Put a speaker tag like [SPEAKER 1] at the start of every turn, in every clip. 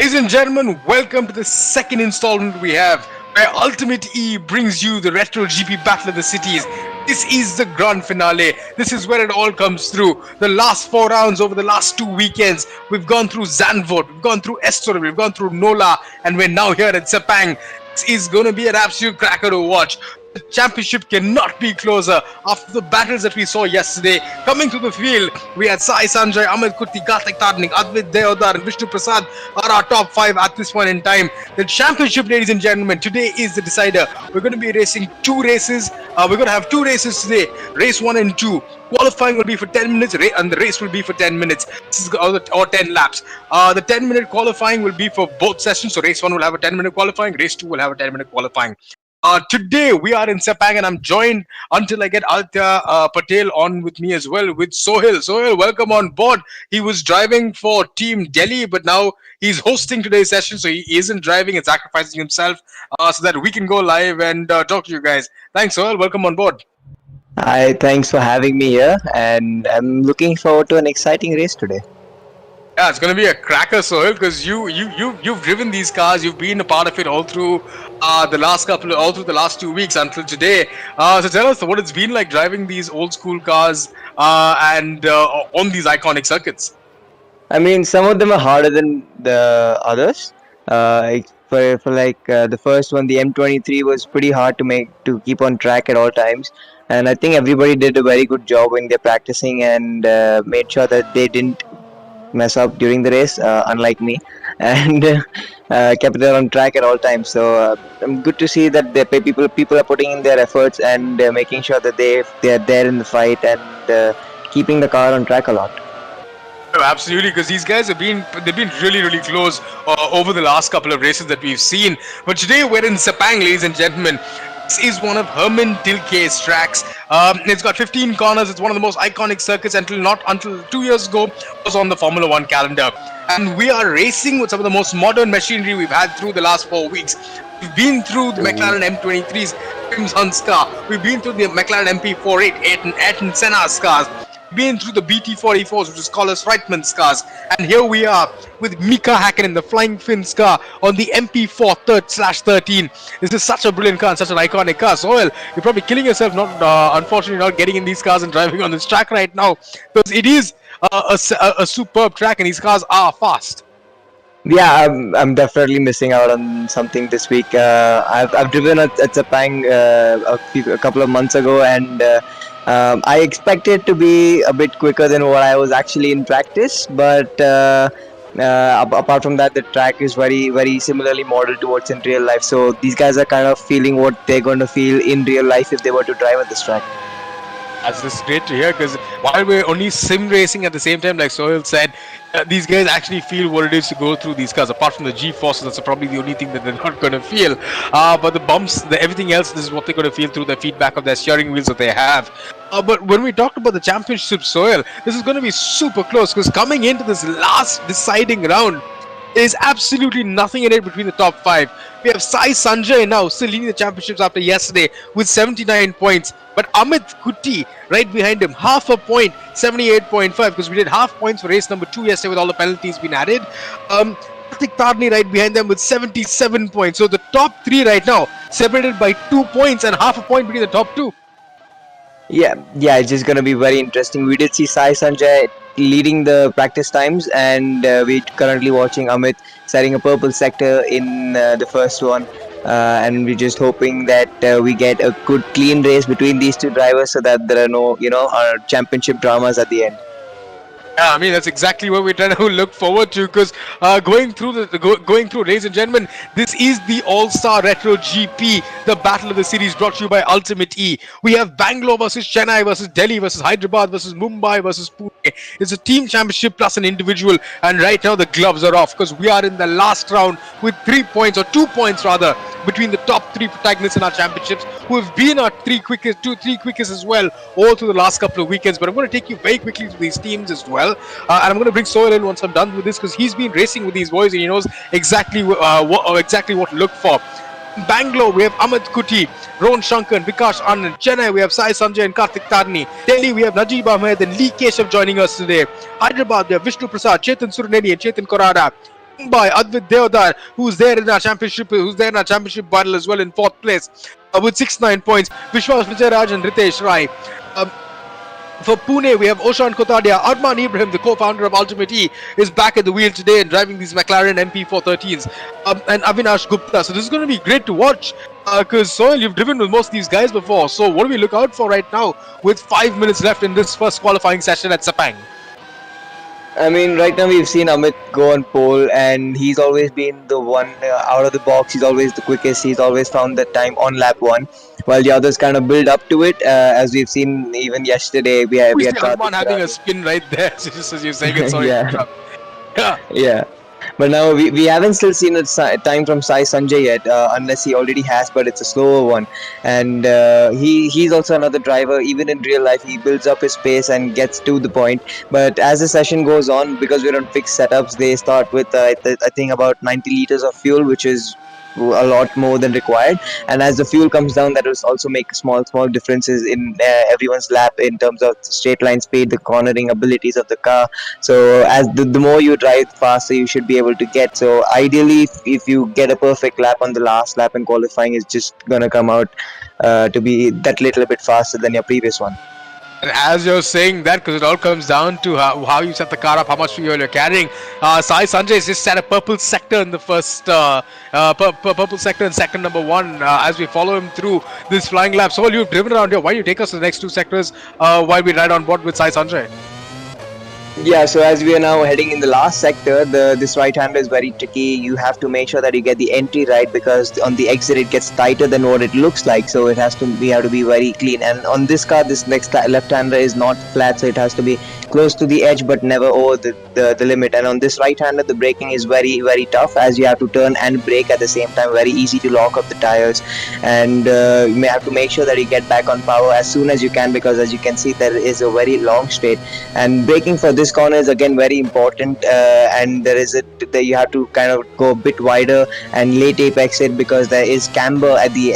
[SPEAKER 1] Ladies and gentlemen, welcome to the second installment we have, where UltimateE brings you the Retro GP Battle of the Cities. This is the grand finale. This is where it all comes through. The last 4 rounds over the last 2 weekends. We've gone through Zandvoort, we've gone through Estoril, we've gone through Nola, and we're now here at Sepang. This is going to be an absolute cracker to watch. The championship cannot be closer after the battles that we saw yesterday. Coming to the field, we had Sai Sanjay, Amit Kurti, Karthik Tarnik, Advait Deodar, and Vishnu Prasad are our top 5 at this point in time. The championship, ladies and gentlemen, today is the decider. We're going to be racing 2 races. We're going to have 2 races today, race 1 and 2. Qualifying will be for 10 minutes and the race will be for 10 minutes. This is or 10 laps. The 10-minute qualifying will be for both sessions. So race 1 will have a 10-minute qualifying, race 2 will have a 10-minute qualifying. Today we are in Sepang and I'm joined until I get Altya Patel on with me as well with Sohail. Sohail, welcome on board. He was driving for Team Delhi, but now he's hosting today's session, so he isn't driving and sacrificing himself so that we can go live and talk to you guys. Thanks, Sohail. Welcome on board.
[SPEAKER 2] Hi, thanks for having me here, and I'm looking forward to an exciting race today.
[SPEAKER 1] Yeah, it's going to be a cracker, Sohail, because you've driven these cars. You've been a part of it all through the last 2 weeks until today. So tell us what it's been like driving these old school cars and on these iconic circuits.
[SPEAKER 2] I mean, some of them are harder than the others. For the first one, the M23 was pretty hard to keep on track at all times. And I think everybody did a very good job when they're practicing and made sure that they didn't mess up during the race, unlike me, and kept it on track at all times. So I'm good to see that the people are putting in their efforts and making sure that they're there in the fight and keeping the car on track a lot.
[SPEAKER 1] Absolutely, because these guys they've been really close over the last couple of races that we've seen. But today we're in Sepang, ladies and gentlemen. This is one of Herman Tilke's tracks. It's got 15 corners. It's one of the most iconic circuits until 2 years ago was on the Formula 1 calendar. And we are racing with some of the most modern machinery we've had through the last 4 weeks. We've been through the McLaren M23's James Hunt's car. We've been through the McLaren MP48 and Ayrton Senna's cars. Been through the BT44s, which is Collis Reitman's cars, and here we are with Mika Hakkinen, the Flying Finn's car on the MP4 3/13. This is such a brilliant car and such an iconic car. So, well, you're probably killing yourself unfortunately not getting in these cars and driving on this track right now, because it is a superb track and these cars are fast.
[SPEAKER 2] Yeah, I'm definitely missing out on something this week. I've driven at Sepang a couple of months ago, and I expected to be a bit quicker than what I was actually in practice, but apart from that, the track is very similarly modeled to what's in real life. So these guys are kind of feeling what they're going to feel in real life if they were to drive at this track.
[SPEAKER 1] That's great to hear, because while we're only sim racing at the same time, like Sohail said, these guys actually feel what it is to go through these cars. Apart from the G-forces, that's probably the only thing that they're not going to feel. But the bumps, everything else, this is what they're going to feel through the feedback of their steering wheels that they have. But when we talked about the championship, Sohail, this is going to be super close, because coming into this last deciding round, there's absolutely nothing in it between the top 5. We have Sai Sanjay now still leading the championships after yesterday with 79 points. But Amit Kurti right behind him, half a point, 78.5, because we did half points for race number 2 yesterday with all the penalties being added. Karthik Tarni right behind them with 77 points. So the top 3 right now separated by 2 points and half a point between the top 2.
[SPEAKER 2] Yeah, it's just going to be very interesting. We did see Sai Sanjay leading the practice times, and we're currently watching Amit setting a purple sector in the first one. And we're just hoping that we get a good clean race between these two drivers so that there are no, championship dramas at the end.
[SPEAKER 1] Yeah, I mean, that's exactly what we're trying to look forward to, because going through, ladies and gentlemen, this is the All-Star Retro GP, the Battle of the Series, brought to you by UltimateE. We have Bangalore versus Chennai versus Delhi versus Hyderabad versus Mumbai versus Pune. It's a team championship plus an individual, and right now the gloves are off, because we are in the last round with 3 points, or 2 points rather, between the top 3 protagonists in our championships, who have been our three quickest as well all through the last couple of weekends. But I'm going to take you very quickly to these teams as well. And I'm going to bring Sohail in once I'm done with this, because he's been racing with these boys and he knows exactly what to look for. In Bangalore, we have Amit Kurti, Rohan Shankar, Vikash Anand. Chennai, we have Sai Sanjay and Karthik Tarni. Delhi, we have Najib Ahmed and Lee Keshav joining us today. Hyderabad, we have Vishnu Prasad, Chetan Suraneni and Chetan Korada. by Advait Deodar, who's there in our championship battle as well in fourth place with 69 points. Vishwas Vijayaraj and Ritesh Rai. Um, for Pune, we have Oshan Kotadia. Arman Ibrahim, the co-founder of UltimateE, is back at the wheel today and driving these McLaren MP413s. And Avinash Gupta. So this is going to be great to watch because Soil, you've driven with most of these guys before. So what do we look out for right now with 5 minutes left in this first qualifying session at Sepang?
[SPEAKER 2] I mean, right now we've seen Amit go on pole, and he's always been the one out of the box. He's always the quickest. He's always found that time on lap one, while the others kind of build up to it. As we've seen even yesterday, we had
[SPEAKER 1] Arman having a
[SPEAKER 2] Karthikeyan.
[SPEAKER 1] spin right there, just as you're saying it. Sorry.
[SPEAKER 2] Yeah.
[SPEAKER 1] Yeah.
[SPEAKER 2] Yeah. But now we haven't still seen a time from Sai Sanjay yet, unless he already has, but it's a slower one. And he's also another driver. Even in real life, he builds up his pace and gets to the point. But as the session goes on, because we're on fixed setups, they start with I think about 90 liters of fuel, which is a lot more than required. And as the fuel comes down, that will also make small differences in everyone's lap in terms of straight line speed, the cornering abilities of the car. So as the more you drive faster, you should be able to get. So ideally, if you get a perfect lap on the last lap in qualifying, it's just gonna come out to be that little bit faster than your previous one.
[SPEAKER 1] And as you're saying that, because it all comes down to how you set the car up, how much fuel you're carrying. Sai Sanjay is just at a purple sector in the first, purple sector in second number one. As we follow him through this flying lap. So you've driven around here. Why don't you take us to the next two sectors while we ride on board with Sai Sanjay?
[SPEAKER 2] Yeah, so as we are now heading in the last sector, this right-hander is very tricky. You have to make sure that you get the entry right, because on the exit it gets tighter than what it looks like. So we have to be very clean. And on this car, this next left-hander is not flat, so it has to be close to the edge but never over the limit. And on this right-hander, the braking is very tough, as you have to turn and brake at the same time. Very easy to lock up the tires, and you may have to make sure that you get back on power as soon as you can, because as you can see, there is a very long straight, and braking for this corner is again very important. And there is you have to kind of go a bit wider and late apex it, because there is camber at the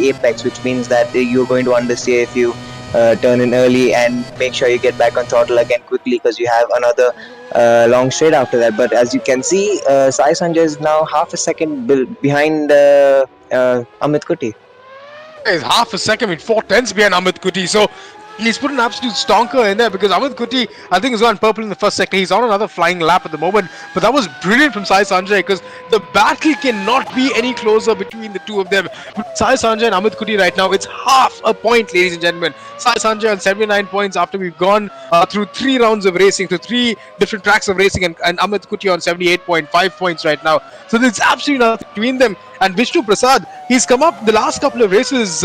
[SPEAKER 2] apex, which means that you're going to understeer if you turn in early, and make sure you get back on throttle again quickly, because you have another long straight after that. But as you can see, Sai Sanjay is now half a second behind Amit Kuti.
[SPEAKER 1] Is half a second, 4 tenths behind Amit Kuti. So he's put an absolute stonker in there, because Amit Kuti, I think, is on purple in the first sector. He's on another flying lap at the moment. But that was brilliant from Sai Sanjay, because the battle cannot be any closer between the two of them. Sai Sanjay and Amit Kuti right now, it's half a point, ladies and gentlemen. Sai Sanjay on 79 points after we've gone through 3 rounds of racing, through 3 different tracks of racing, and Amit Kuti on 78.5 points right now. So there's absolutely nothing between them. And Vishnu Prasad, he's come up the last couple of races.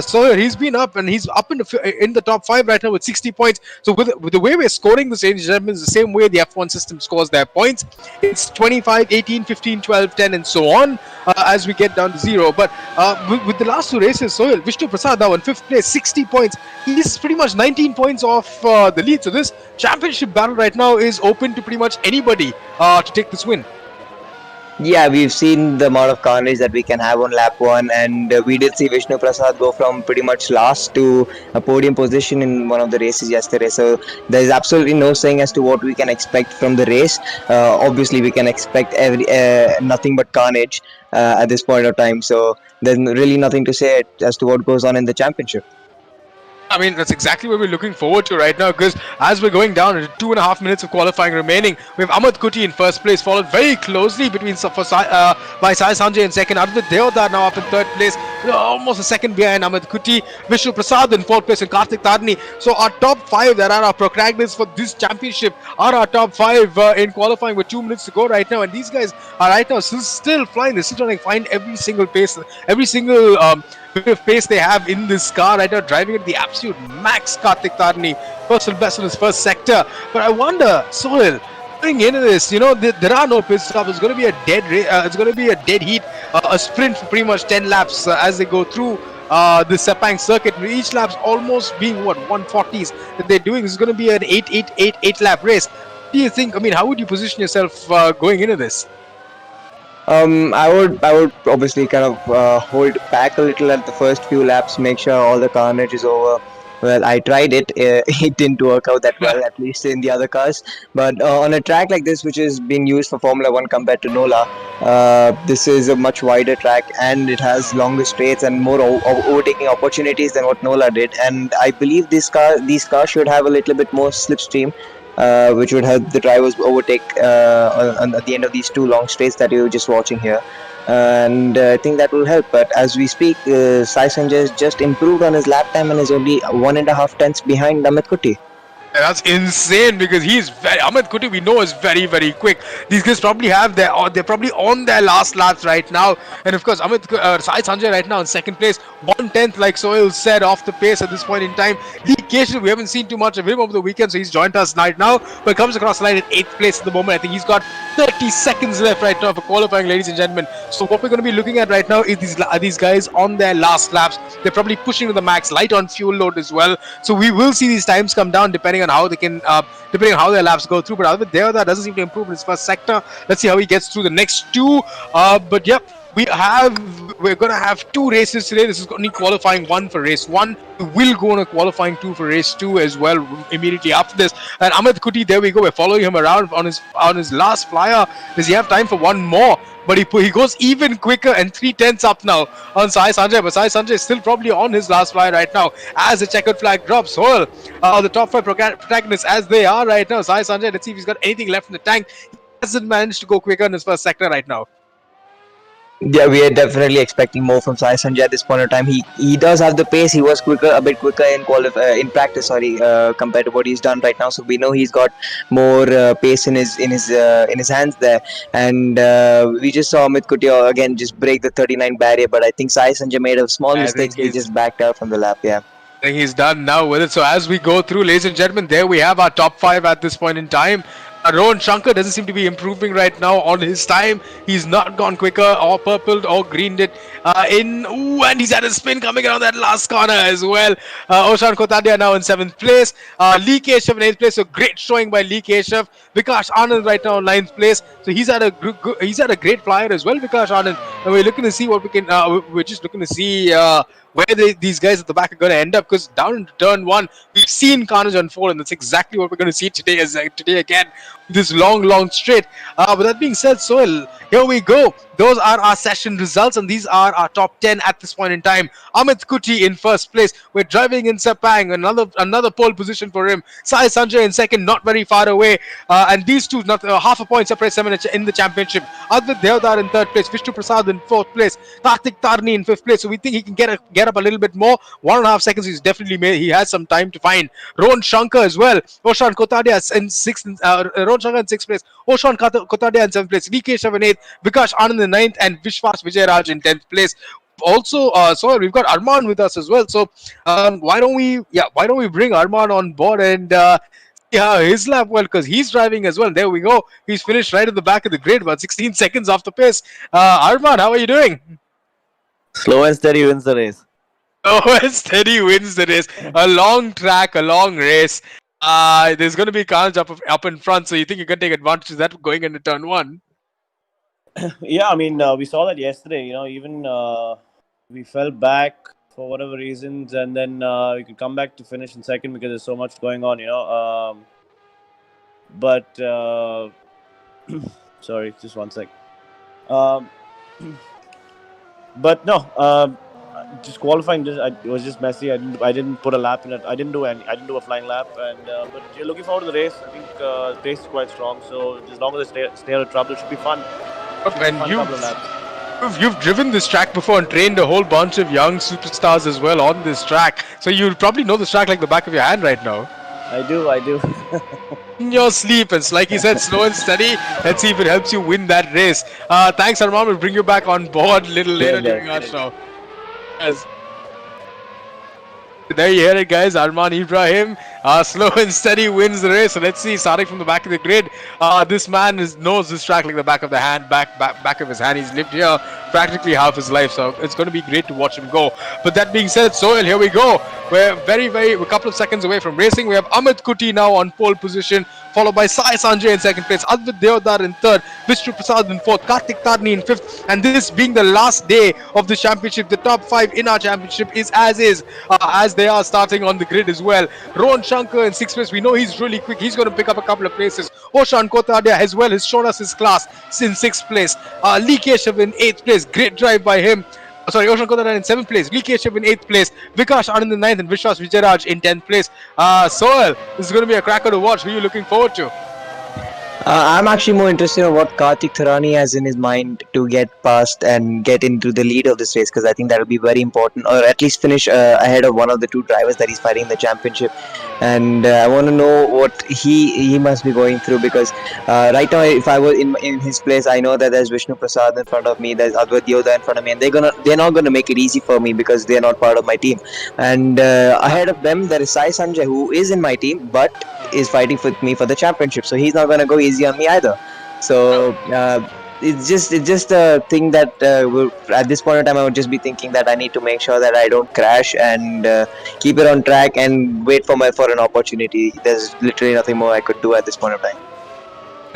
[SPEAKER 1] So he's been up, and he's up in the top 5 right now with 60 points. So with the way we're scoring this, ladies and gentlemen, is the same way the F1 system scores their points. It's 25, 18, 15, 12, 10, and so on as we get down to 0. But with the last 2 races, so Vishnu Prasad now in 5th place, 60 points. He's pretty much 19 points off the lead. So this championship battle right now is open to pretty much anybody to take this win.
[SPEAKER 2] Yeah, we've seen the amount of carnage that we can have on lap 1, and we did see Vishnu Prasad go from pretty much last to a podium position in one of the races yesterday. So there's absolutely no saying as to what we can expect from the race. Obviously, we can expect nothing but carnage at this point of time. So there's really nothing to say as to what goes on in the championship.
[SPEAKER 1] I mean, that's exactly what we're looking forward to right now, because as we're going down into 2.5 minutes of qualifying remaining, we have Amit Kuti in first place, followed very closely by Sai Sanjay in second. Advait Deodar now up in third place, almost a second behind Amit Kuti. Vishnu Prasad in fourth place, and Karthik Tadni. So our top 5 that are our protagonists for this championship are our top 5 in qualifying with 2 minutes to go right now. And these guys are right now still flying. They're still trying to find every single pace, every single bit of pace they have in this car right now, driving at the absolute max. Karthik Tadni, personal best in his first sector. But I wonder, Sohail, going into this, there are no pit stops. It's going to be a dead race. It's going to be a dead heat, a sprint for pretty much 10 laps as they go through the Sepang circuit. Each lap's almost being 140s that they're doing. This is going to be an 8 lap race. What do you think? I mean, how would you position yourself going into this?
[SPEAKER 2] I would obviously kind of hold back a little at the first few laps, make sure all the carnage is over, Well, I tried it. It didn't work out that well, at least in the other cars. But on a track like this, which is being used for Formula One compared to Nola, this is a much wider track, and it has longer straights and more overtaking opportunities than what Nola did. And I believe these cars should have a little bit more slipstream, which would help the drivers overtake at the end of these two long straights that you're just watching here. And I think that will help. But as we speak, Sai Sanjay has just improved on his lap time and is only 1.5 tenths behind Amit Kuti.
[SPEAKER 1] That's insane because he's very. Ahmed Kuti, we know, is very, very quick. These guys probably have their, or they're probably on their last laps right now. And of course, Sai Sanjay right now in second place, 1/10, like Soil said, off the pace at this point in time. Lee Keshav, we haven't seen too much of him over the weekend, so he's joined us right now, but comes across the line at 8th place at the moment. I think he's got 30 seconds left right now for qualifying, ladies and gentlemen. So what we're going to be looking at right now is these guys on their last laps. They're probably pushing to the max, light on fuel load as well. So we will see these times come down depending on how they can, depending on how their laps go through. But Alvin Deoda doesn't seem to improve in his first sector. Let's see how he gets through the next two. But yep. We're gonna have two races today. This is only qualifying one for race one. We will go on a qualifying two for race two as well immediately after this. And Amit Kuti, there we go. We're following him around on his last flyer. Does he have time for one more? But he goes even quicker and 3/10 up now on Sai Sanjay. But Sai Sanjay is still probably on his last flyer right now as the checkered flag drops. Well, the top five protagonists as they are right now. Sai Sanjay, let's see if he's got anything left in the tank. He hasn't managed to go quicker in his first sector right now.
[SPEAKER 2] Yeah, we are definitely expecting more from Sai Sanjay at this point in time. He does have the pace. He was a bit quicker in practice. Sorry, compared to what he's done right now. So we know he's got more pace in his hands there. And we just saw Amit Kuti again just break the 39 barrier. But I think Sai Sanjay made a small mistake. He just backed out from the lap. Yeah.
[SPEAKER 1] I think he's done now with it. So as we go through, ladies and gentlemen, there we have our top five at this point in time. Rohan Shankar doesn't seem to be improving right now on his time. He's not gone quicker or purpled or greened it and he's had a spin coming around that last corner as well. Oshan Kotadia now in 7th place. Lee Keshav in 8th place. So great showing by Lee Keshav. Vikash Anand right now in 9th place. So he's had a great flyer as well, Vikash Anand. And we're looking to see what we can. We're just looking to see where these guys at the back are going to end up, because down into turn one, we've seen carnage unfold, and that's exactly what we're going to see today again, this long straight. But that being said, Soil, here we go. Those are our session results, and these are our top 10 at this point in time. Amit Kuti in first place. We're driving in Sepang, another pole position for him. Sai Sanjay in second, not very far away. And these two, not half a point separate them in the championship. Advait Deodar in third place. Vishnu Prasad in fourth place. Karthik Tarni in fifth place. So we think he can get up a little bit more. 1.5 seconds he's definitely made. He has some time to find. Rohan Shankar as well. Oshan Kotadia in sixth. Rohan Shankar in sixth place. Oshan Kotadia in seventh place. Keshav in eighth. Vikash Anand in ninth, and Vishwas Vijayaraj in 10th place. Also, so we've got Arman with us as well. So why don't we bring Arman on board and see how his lap went, because he's driving as well. There we go. He's finished right at the back of the grid, about 16 seconds off the pace. Arman, how are you doing?
[SPEAKER 3] Slow and steady wins the race.
[SPEAKER 1] Slow and steady wins the race. A long track, a long race. There's going to be carnage up in front, so you think you can take advantage of that going into turn one?
[SPEAKER 3] Yeah, I mean, we saw that yesterday. Even we fell back for whatever reasons, and then we could come back to finish in second because there's so much going on. But sorry, just one sec. But no, just qualifying. It was just messy. I didn't put a lap in it. I didn't do a flying lap. And but you're looking forward to the race. I think the pace is quite strong. So as long as they stay out of trouble, it should be fun.
[SPEAKER 1] And you've driven this track before and trained a whole bunch of young superstars as well on this track. So you probably know this track like the back of your hand right now.
[SPEAKER 3] I do.
[SPEAKER 1] In your sleep, and like he said, slow and steady. Let's see if it helps you win that race. Thanks, Arman. We'll bring you back on board a little later during our show. Yes. There you hear it, guys. Arman Ibrahim, slow and steady wins the race. So let's see, starting from the back of the grid. This man knows this track like the back of the hand, back of his hand. He's lived here practically half his life, so it's going to be great to watch him go. But that being said, Soil, here we go. We're we're a couple of seconds away from racing. We have Amit Kuti now on pole position followed by Sai Sanjay in second place, Advait Deodar in third, Vishnu Prasad in fourth, Karthik Tarni in fifth, and this being the last day of the championship, the top 5 in our championship is as they are starting on the grid as well. Rohan Shankar in sixth place, we know he's really quick, he's going to pick up a couple of places. Oshan Kotadia as well has shown us his class in sixth place. Lee Keshav in eighth place, great drive by him. Sorry, Oshan Kotadia in seventh place, Lee Keshav in eighth place, Vikash Anand in ninth, and Vishwas Vijayaraj in 10th place. Soil, this is going to be a cracker to watch. Who are you looking forward to?
[SPEAKER 2] I'm actually more interested in what Karthik Tharani has in his mind to get past and get into the lead of this race, because I think that will be very important, or at least finish ahead of one of the two drivers that he's fighting in the championship. And I want to know what he must be going through, because right now, if I was in his place, I know that there's Vishnu Prasad in front of me, there's Advait Deodar in front of me, and they're not gonna make it easy for me because they're not part of my team. And ahead of them, there is Sai Sanjay, who is in my team, but is fighting with me for the championship, so he's not going to go easy on me either. So it's just a thing that at this point in time I would just be thinking that I need to make sure that I don't crash and keep it on track and wait for an opportunity. There's literally nothing more I could do at this point of time.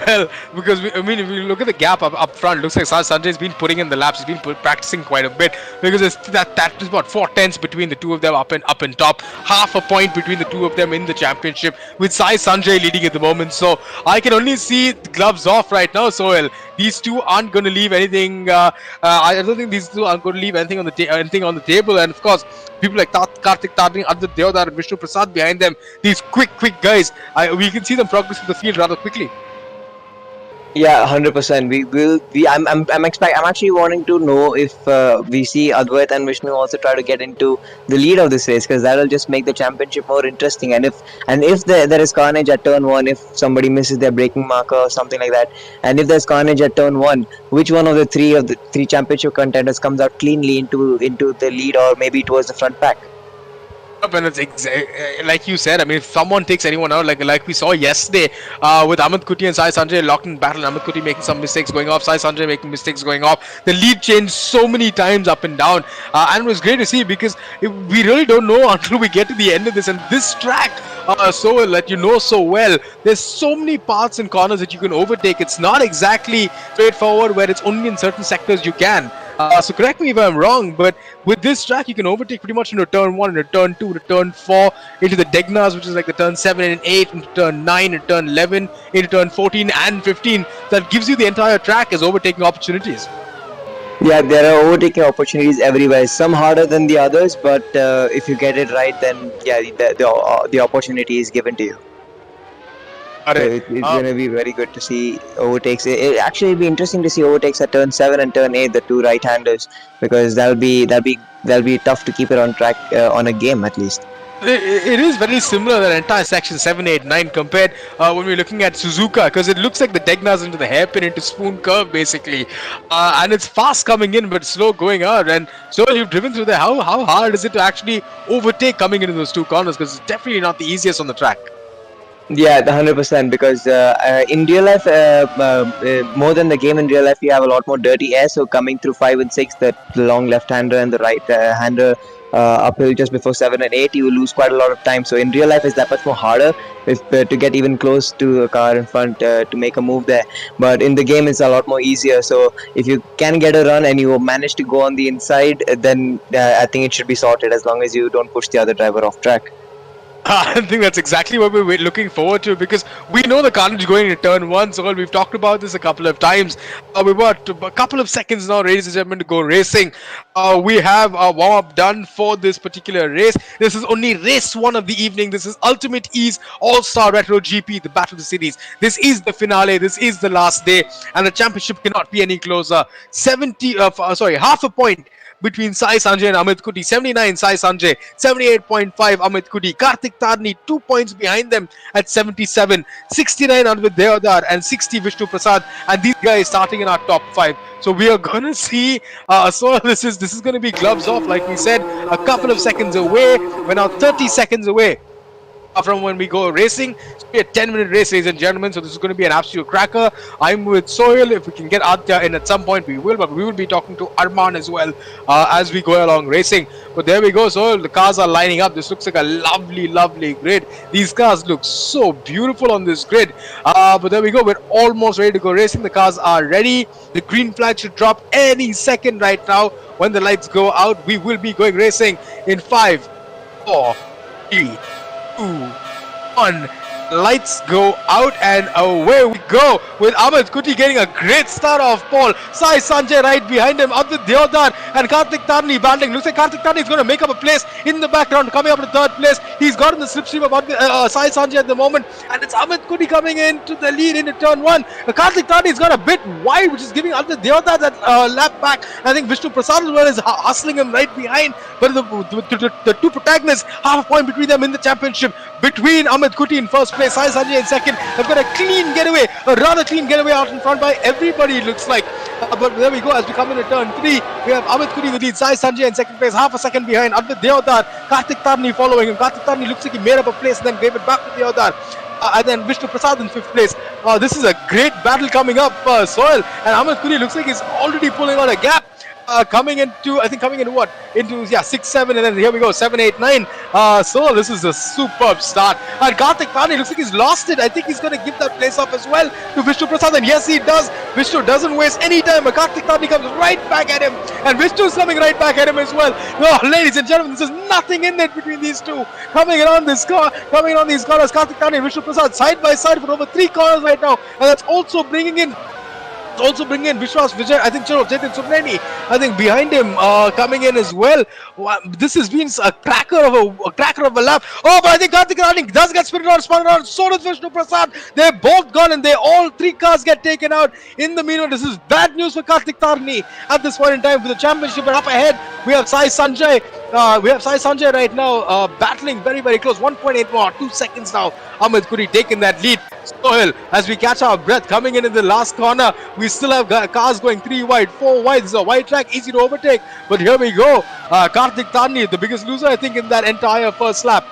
[SPEAKER 1] Well, because if you look at the gap up front, looks like Sanjay's been putting in the laps. He's been practicing quite a bit, because that is about 4 tenths between the two of them up and top. Half a point between the two of them in the championship, with Sai Sanjay leading at the moment. So I can only see the gloves off right now. So these two aren't going to leave anything. I don't think these two aren't going to leave anything on the table. And of course, people like Karthik Tarni, Advait Deodar, and Vishnu Prasad behind them. These quick guys. We can see them progress in the field rather quickly.
[SPEAKER 2] Yeah, 100%. We will. I'm actually wanting to know if we see Advait and Vishnu also try to get into the lead of this race, because that'll just make the championship more interesting. And if there is carnage at turn one, if somebody misses their braking marker or something like that, and if there's carnage at turn one, which one of the three championship contenders comes out cleanly into the lead, or maybe towards the front pack?
[SPEAKER 1] And it's like you said, if someone takes anyone out, like we saw yesterday with Amit Kuti and Sai Sanjay locked in battle, Amit Kuti making some mistakes going off, Sai Sanjay making mistakes going off, the lead changed so many times up and down, and it was great to see, because we really don't know until we get to the end of this. And this track, so that you know so well, there's so many paths and corners that you can overtake. It's not exactly straightforward, where it's only in certain sectors you can. So correct me if I'm wrong, but with this track you can overtake pretty much into turn 1, into turn 2, to turn 4, into the Degnas, which is like the turn 7 and 8, into turn 9, into turn 11, into turn 14 and 15. That gives you the entire track as overtaking opportunities.
[SPEAKER 2] Yeah, there are overtaking opportunities everywhere. Some harder than the others, but if you get it right, then yeah, the opportunity is given to you. So it's going to be very good to see overtakes. It actually be interesting to see overtakes at turn 7 and turn 8, the two right-handers, because that'll be tough to keep it on track on a game at least.
[SPEAKER 1] It is very similar, that entire section 7, 8, 9, compared when we're looking at Suzuka, because it looks like the Degnas into the hairpin, into spoon curve basically, and it's fast coming in but slow going out. And so you've driven through there. How hard is it to actually overtake coming into those two corners? Because it's definitely not the easiest on the track.
[SPEAKER 2] Yeah, 100%. Because in real life, more than the game, in real life, you have a lot more dirty air. So coming through 5 and 6, the long left-hander and the right-hander uphill just before 7 and 8, you will lose quite a lot of time. So in real life, it's that much more harder to get even close to a car in front to make a move there. But in the game, it's a lot more easier. So if you can get a run and you manage to go on the inside, then I think it should be sorted, as long as you don't push the other driver off track.
[SPEAKER 1] I think that's exactly what we're looking forward to, because we know the carnage going into turn 1. So we've talked about this a couple of times. We've got a couple of seconds now, ladies and gentlemen, to go racing. We have a warm-up done for this particular race. This is only race 1 of the evening. This is UltimateE's All-Star Retro GP, the Battle of the Cities. This is the finale. This is the last day, and the championship cannot be any closer. Half a point between Sai Sanjay and Amit Kuti. 79 Sai Sanjay, 78.5 Amit Kuti. Karthik Tarni 2 points behind them at 77. 69 Advait Deodar and 60 Vishnu Prasad. And these guys starting in our top 5. So we are gonna see. This is gonna be gloves off, like we said. A couple of seconds away. We're now 30 seconds away from when we go racing. It's going to be a 10-minute race, ladies and gentlemen. So this is going to be an absolute cracker. I'm with Soil. If we can get Adya in at some point, we will. But we will be talking to Arman as well as we go along racing. But there we go, Soil. The cars are lining up. This looks like a lovely, lovely grid. These cars look so beautiful on this grid. But there we go. We're almost ready to go racing. The cars are ready. The green flag should drop any second right now. When the lights go out, we will be going racing in 5, 4, 3, 2, 1. Lights go out and away we go with Amit Kuti getting a great start off pole. Sai Sanjay right behind him, Abdul Deodar and Karthik Tarni battling. Looks like Karthik Tarni is going to make up a place in the background, coming up to third place. He's got in the slipstream of Sai Sanjay at the moment, and it's Amit Kuti coming into the lead into turn 1. Karthik Tarni has got a bit wide, which is giving Abdul Deodar that lap back. I think Vishnu Prasad as well is hustling him right behind, but the two protagonists, half a point between them in the championship. Between Amit Kuti in first place, Sai Sanjay in second. They've got a clean getaway, a rather clean getaway out in front by everybody, it looks like. But there we go, as we come into turn 3, we have Amit Kuti in the lead, Sai Sanjay in second place, half a second behind, Advait Deodar, Karthik Tarni following him. Karthik Tarni looks like he made up a place and then gave it back to Deodar. And then Vishnu Prasad in 5th place. This is a great battle coming up, Soil. And Amit Kuti looks like he's already pulling out a gap. Coming into what? Into 6, 7, and then here we go, 7, 8, 9. So this is a superb start. And Karthik Tarni looks like he's lost it. I think he's going to give that place up as well to Vishnu Prasad, and yes, he does. Vishnu doesn't waste any time. But Karthik Tarni comes right back at him, and Vishnu's coming right back at him as well. Oh, ladies and gentlemen, this is nothing in it between these two. Coming around these corners, Karthik Tarni and Vishnu Prasad side by side for over 3 corners right now, and that's also bringing in Vishwas Vijay, I think Chetan Subneni, I think behind him coming in as well. This has been a cracker of a lap. Oh, but I think Karthik Tarni does get spun around. So does Vishnu Prasad. They're both gone, and all 3 cars get taken out. In the meanwhile, this is bad news for Karthik Tarni at this point in time for the championship. But up ahead, we have Sai Sanjay. Right now battling very, very close. 1.8 more, 2 seconds now. Amit Kuti taking that lead. Sohail, as we catch our breath, coming in the last corner, we still have cars going 3 wide, 4 wide. This is a wide track, easy to overtake. But here we go. Karthik Tarni, the biggest loser, I think, in that entire first lap.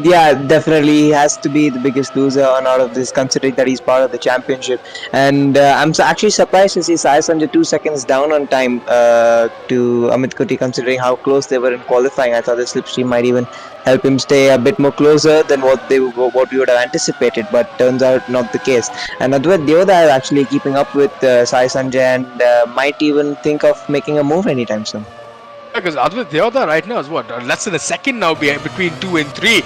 [SPEAKER 2] Yeah, definitely he has to be the biggest loser on out of this, considering that he's part of the championship. And I'm actually surprised to see Sai Sanjay 2 seconds down on time to Amit Kuti, considering how close they were in qualifying. I thought the slipstream might even help him stay a bit more closer than what we would have anticipated, but turns out not the case. And Advait Deodar is actually keeping up with Sai Sanjay and might even think of making a move anytime soon.
[SPEAKER 1] Because Advait Deodar right now is less than a second now between 2 and 3, and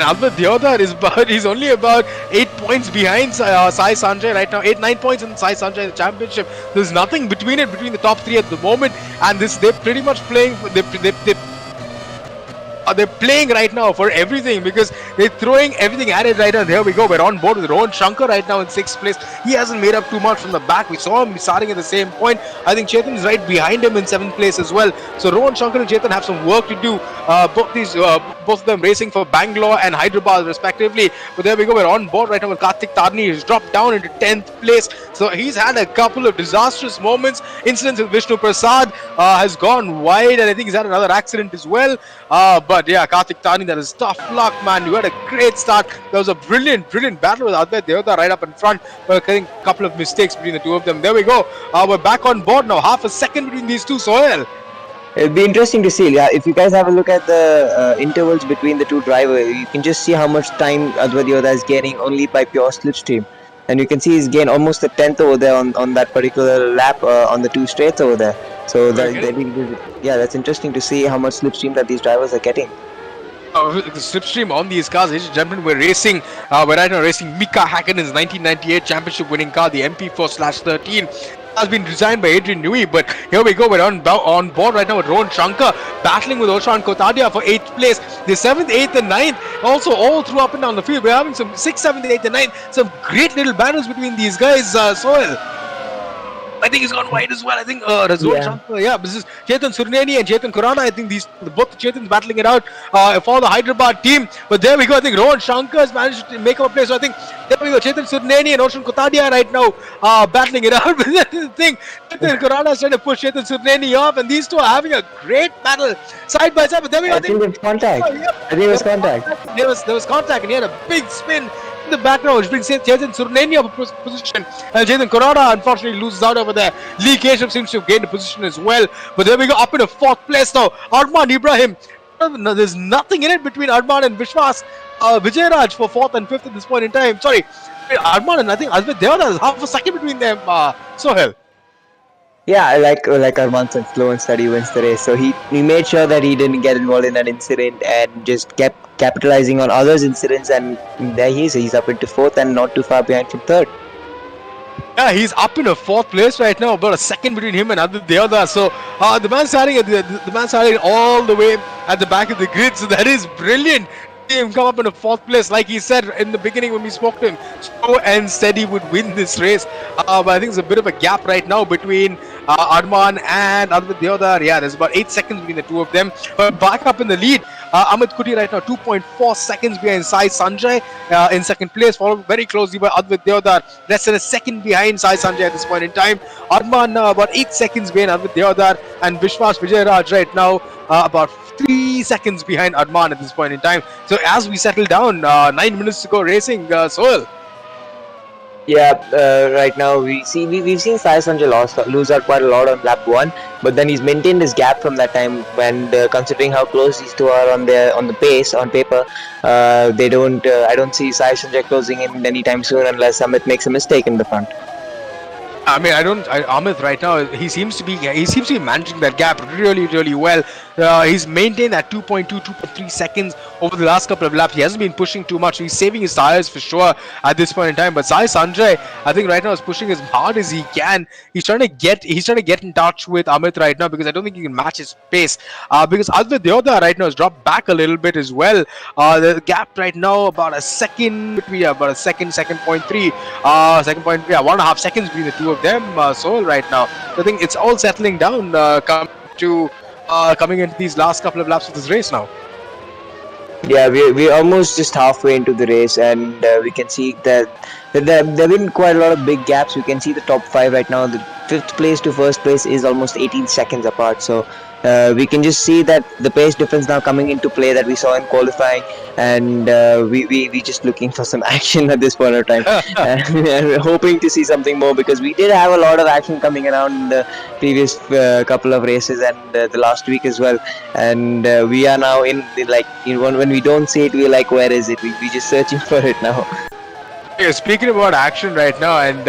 [SPEAKER 1] Advait Deodar he's only about 8 points behind Sai Sanjay right now, 8-9 points in Sai Sanjay in the championship. There's nothing between the top 3 at the moment, and they're pretty much playing. They're playing right now for everything, because they're throwing everything at it right now. There we go. We're on board with Rohan Shankar right now in 6th place. He hasn't made up too much from the back. We saw him starting at the same point. I think Chetan is right behind him in 7th place as well. So Rohan Shankar and Chetan have some work to do. Both of them racing for Bangalore and Hyderabad respectively. But there we go. We're on board right now with Karthik Tarni. He's dropped down into 10th place. So he's had a couple of disastrous moments. Incidents with Vishnu Prasad has gone wide, and I think he's had another accident as well. But yeah, Karthik Tarni, that is tough luck, man. You had a great start. There was a brilliant battle with Advait Deodar right up in front. But I think a couple of mistakes between the two of them. There we go. We're back on board now. Half a second between these two. Sohail.
[SPEAKER 2] It'll be interesting to see. Yeah, if you guys have a look at the intervals between the two drivers, you can just see how much time Advait Deodar is gaining only by pure slipstream. And you can see he's gained almost a 10th over there on that particular lap on the 2 straights over there. So that's interesting to see how much slipstream that these drivers are getting.
[SPEAKER 1] The slipstream on these cars, ladies and gentlemen, we're right now racing Mika Häkkinen's 1998 championship winning car, the MP4/13. Has been designed by Adrian Newey, but here we go. We're on board right now with Rohan Shankar battling with Oshan Kotadia for 8th place. The 7th, 8th, and 9th also all through up and down the field. We're having some 6th, 7th, 8th, and 9th. Some great little battles between these guys. Sohail. I think he's gone wide as well. I think Razul Shankar, this is Chetan Surneni and Chetan Khurana. I think both Chetans battling it out for the Hyderabad team. But there we go. I think Rohan Shankar has managed to make up a play. So I think there we go. Chetan Surneni and Ocean Kotadia right now battling it out. But that's the thing. Chetan Khurana is trying to push Chetan Surneni off, and these two are having a great battle side by side. But there we go.
[SPEAKER 2] I think it was contact. I think it was contact.
[SPEAKER 1] There was contact, and he had a big spin in the background, which brings Chetan Surneni up a position. And Chetan Khurana unfortunately loses out over there. Lee Keshav seems to have gained a position as well. But there we go, up in a 4th place now. Arman Ibrahim. No, there's nothing in it between Arman and Vishwas. Vijay for 4th and 5th at this point in time. Sorry, Arman and I think Azmit Devada, there's half a second between them. Sohail.
[SPEAKER 2] Yeah, like Arman said, slow and steady wins the race. So he made sure that he didn't get involved in that incident and just kept capitalizing on others' incidents. And there he is. He's up into 4th and not too far behind from 3rd.
[SPEAKER 1] Yeah, he's up in a 4th place right now, about a second between him and Adit Deodar. So the man's starting all the way at the back of the grid. So that is brilliant. Him come up in a 4th place, like he said in the beginning when we spoke to him. Slow and steady would win this race. But I think there's a bit of a gap right now between Arman and Advait Deodar. Yeah, there's about 8 seconds between the two of them. But back up in the lead, Amit Kuti right now 2.4 seconds behind Sai Sanjay in 2nd place, followed very closely by Advait Deodar, less than a second behind Sai Sanjay at this point in time. Arman about 8 seconds behind Advait Deodar, and Vishwas Vijay Raj right now about 3 seconds behind Arman at this point in time. So as we settle down, 9 minutes to go racing, Sohail.
[SPEAKER 2] Yeah, right now we've seen Sai Sanjay lose out quite a lot on lap 1, but then he's maintained his gap from that time. When considering how close these two are on the pace on paper, they don't. I don't see Sai Sanjay closing in anytime soon unless Amit makes a mistake in the front.
[SPEAKER 1] I mean, Amit right now, he seems to be managing that gap really well. He's maintained that 2.3 seconds over the last couple of laps. He hasn't been pushing too much. He's saving his tires for sure at this point in time. But Sai Sanjay, I think right now is pushing as hard as he can. He's trying to get in touch with Amit right now because I don't think he can match his pace. Because Advait Deodar right now has dropped back a little bit as well. The gap right now about a second between about a second, 2.3, 1.5 seconds between the two of them. So right now, I think it's all settling down. Coming into these last couple of laps of this race now.
[SPEAKER 2] Yeah, we're almost just halfway into the race, and we can see that there have been quite a lot of big gaps. We can see the top 5 right now. The 5th place to 1st place is almost 18 seconds apart. So we can just see that the pace difference now coming into play that we saw in qualifying, and we just looking for some action at this point of time. And we're hoping to see something more because we did have a lot of action coming around in the previous couple of races and the last week as well. And we are now when we don't see it, we're like, where is it? We're just searching for it now.
[SPEAKER 1] Yeah, speaking about action right now, and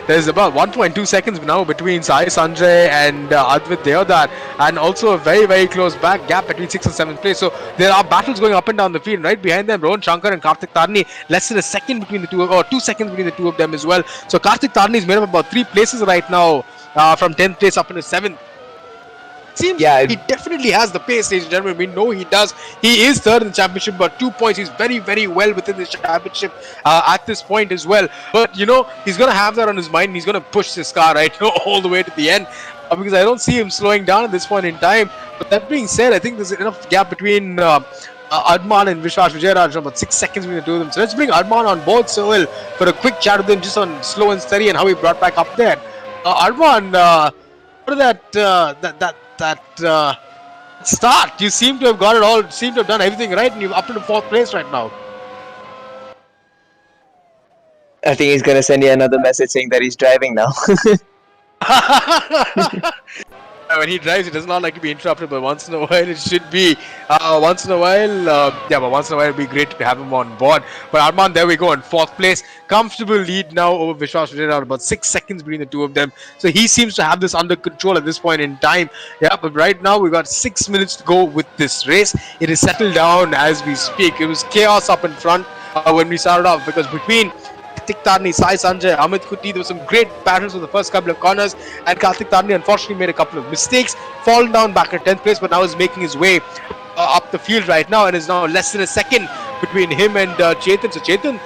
[SPEAKER 1] there's about 1.2 seconds now between Sai Sanjay and Advait Deodar, and also a very close back gap between 6th and 7th place. So there are battles going up and down the field. Right behind them, Rohan Shankar and Karthik Tarni, less than a second between the two, or 2 seconds between the two of them as well. So Karthik Tarni is made up about 3 places right now, from 10th place up into 7th. Seems he definitely has the pace, ladies and gentlemen. We know he does. He is 3rd in the championship, but 2 points. He's very well within this championship at this point as well. But he's going to have that on his mind. And he's going to push this car all the way to the end because I don't see him slowing down at this point in time. But that being said, I think there's enough gap between Arman and Vishwas Vijay Raj, about 6 seconds between the two of them. So let's bring Arman on board, Sohail, for a quick chat with him just on slow and steady and how he brought back up there. Arman, what is that start? You seem to have got it all, seem to have done everything right, and you're up to the 4th place right now.
[SPEAKER 2] I think he's gonna send you another message saying that he's driving now.
[SPEAKER 1] When he drives, he does not like to be interrupted, but once in a while it should be. But once in a while it'd be great to have him on board. But Arman, there we go, in 4th place. Comfortable lead now over Vishwas Vijay, about 6 seconds between the two of them. So he seems to have this under control at this point in time. Yeah, but right now we've got 6 minutes to go with this race. It is settled down as we speak. It was chaos up in front when we started off because between Karthik Tarni, Sai Sanjay, Amit Kuti, there were some great battles for the first couple of corners, and Karthik Tarni unfortunately made a couple of mistakes, fallen down back at 10th place, but now is making his way up the field right now, and is now less than a second between him and Chetan. So Chetan,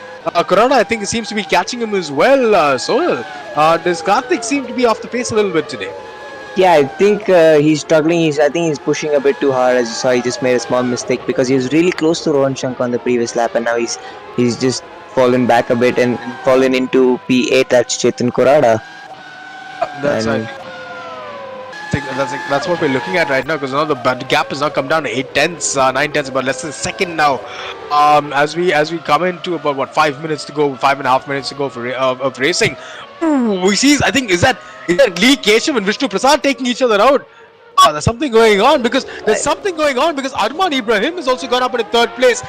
[SPEAKER 1] Corona, I think, seems to be catching him as well. Does Karthik seem to be off the pace a little bit today?
[SPEAKER 2] Yeah, I think he's struggling. I think he's pushing a bit too hard. As you saw, he just made a small mistake because he was really close to Rohan Shankar on the previous lap, and now he's just fallen back a bit and fallen into P8. That's Chetan Korada.
[SPEAKER 1] That's
[SPEAKER 2] And
[SPEAKER 1] that's what we're looking at right now, because now the gap has now come down to 8 tenths, 9 tenths, about less than a second now. As we come into about 5 minutes to go, 5.5 minutes to go for of racing. Ooh, we see. I think is that Lee Keshav and Vishnu Prasad taking each other out. There's something going on because Arman Ibrahim has also gone up in third place,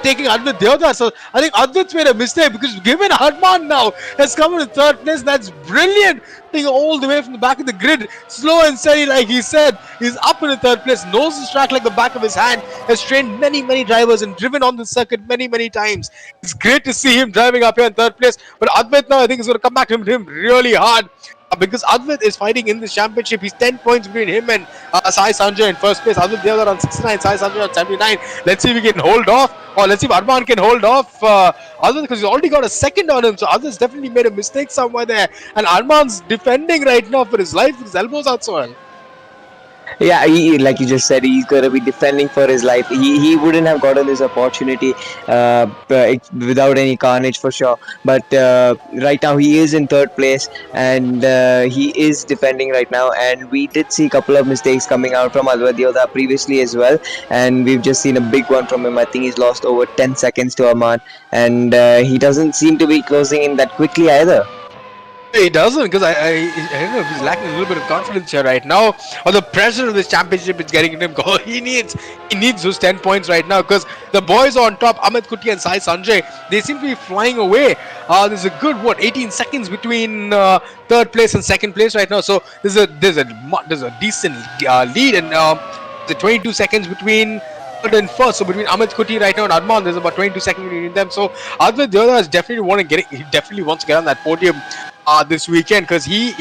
[SPEAKER 1] taking Advait Deodar. So I think Advait's made a mistake, because given Arman now has come in third place, that's brilliant. Taking all the way from the back of the grid, slow and steady, like he said, he's up in the third place, knows the track like the back of his hand, has trained many drivers and driven on the circuit many times. It's great to see him driving up here in third place, but Advait now I think is going to come back to him really hard. Because Advait is fighting in this championship. He's 10 points between him and Sai Sanjay in first place. Advait Deodar on 69, Sai Sanjay on 79. Let's see if we can hold off, or let's see if Arman can hold off Advait, because he's already got a second on him. So Advait's definitely made a mistake somewhere there. And Arman's defending right now for his life with his elbows out so well.
[SPEAKER 2] yeah, like you just said, he's going to be defending for his life. He wouldn't have gotten this opportunity without any carnage for sure. But right now he is in third place, and he is defending right now. And we did see a couple of mistakes coming out from Advait Deodar previously as well. And we've just seen a big one from him. I think he's lost over 10 seconds to Arman, and he doesn't seem to be closing in that quickly either.
[SPEAKER 1] He doesn't, because I don't know if he's lacking a little bit of confidence here right now, or the pressure of this championship is getting him. He needs those 10 points right now, because the boys on top, Amit Kuti and Sai Sanjay, they seem to be flying away. There's a good 18 seconds between third place and second place right now. So there's a decent lead, and the 22 seconds between third and first. So between Amit Kuti right now and Arman, there's about 22 seconds between them. So Advait Deodar is definitely wants to get on that podium this weekend, because he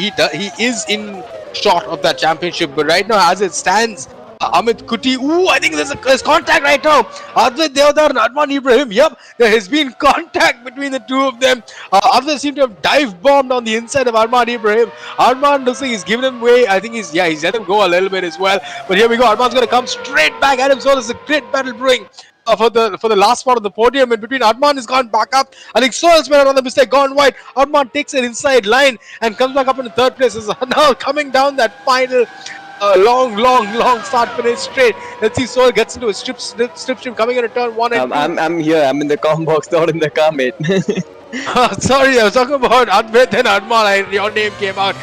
[SPEAKER 1] is in short of that championship. But right now, as it stands, Amit Kuti, I think there's contact right now. Advait Deodar and Arman Ibrahim. Yep, there has been contact between the two of them. Advait seemed to have dive bombed on the inside of Arman Ibrahim. Arman looks like he's given him way. I think he's let him go a little bit as well. But here we go. Arman's going to come straight back at him. So there's a great battle brewing for the last spot of the podium, and between Arman has gone back up. I think Soil's made another mistake, gone wide. Arman takes an inside line and comes back up in the third place. Is now coming down that final long start finish straight. Let's see, Soil gets into a strip stream coming in a turn 1 and 2.
[SPEAKER 2] I'm here. I'm in the com box, not in the car, mate.
[SPEAKER 1] Sorry, I was talking about Advait and Arman. Your name came out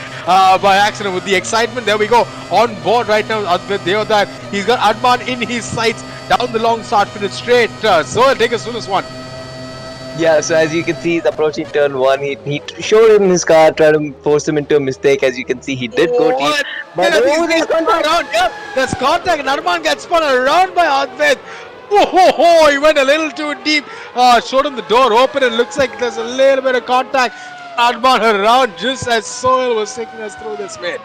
[SPEAKER 1] by accident with the excitement. There we go. On board right now, Advait Deodar. He's got Arman in his sights down the long start finish straight. So take us to this one.
[SPEAKER 2] Yeah, so as you can see, he's approaching turn 1. He showed him his car, tried to force him into a mistake. As you can see, he did go deep. But
[SPEAKER 1] there's contact. Yeah, there's contact, and Arman gets spun around by Advait. He went a little too deep. Showed him the door open, and looks like there's a little bit of contact. Arman around just as Soil was taking us through this, man.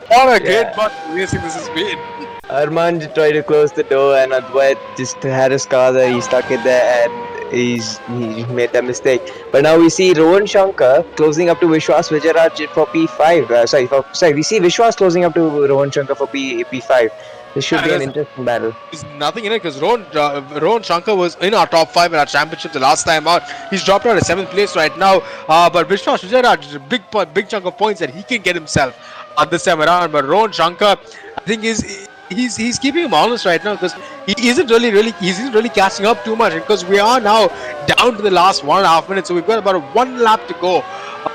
[SPEAKER 1] What a great part of racing this has been.
[SPEAKER 2] Arman just tried to close the door, and Advait just had his car there. He stuck it there, and he made that mistake. But now we see Rohan Shankar closing up to Vishwas Vijayaraj for P5. We see Vishwas closing up to Rohan Shankar for P5. This should be an interesting battle.
[SPEAKER 1] There's nothing in it, because Rohan Shankar was in our top 5 in our championship the last time out. He's dropped out at 7th place right now. But Vishwas Vijayaraj is a big chunk of points that he can get himself this time around. But Rohan Shankar, I think he's keeping him honest right now, because he isn't really catching up too much, because we are now down to the last 1.5 minutes. So we've got about 1 lap to go,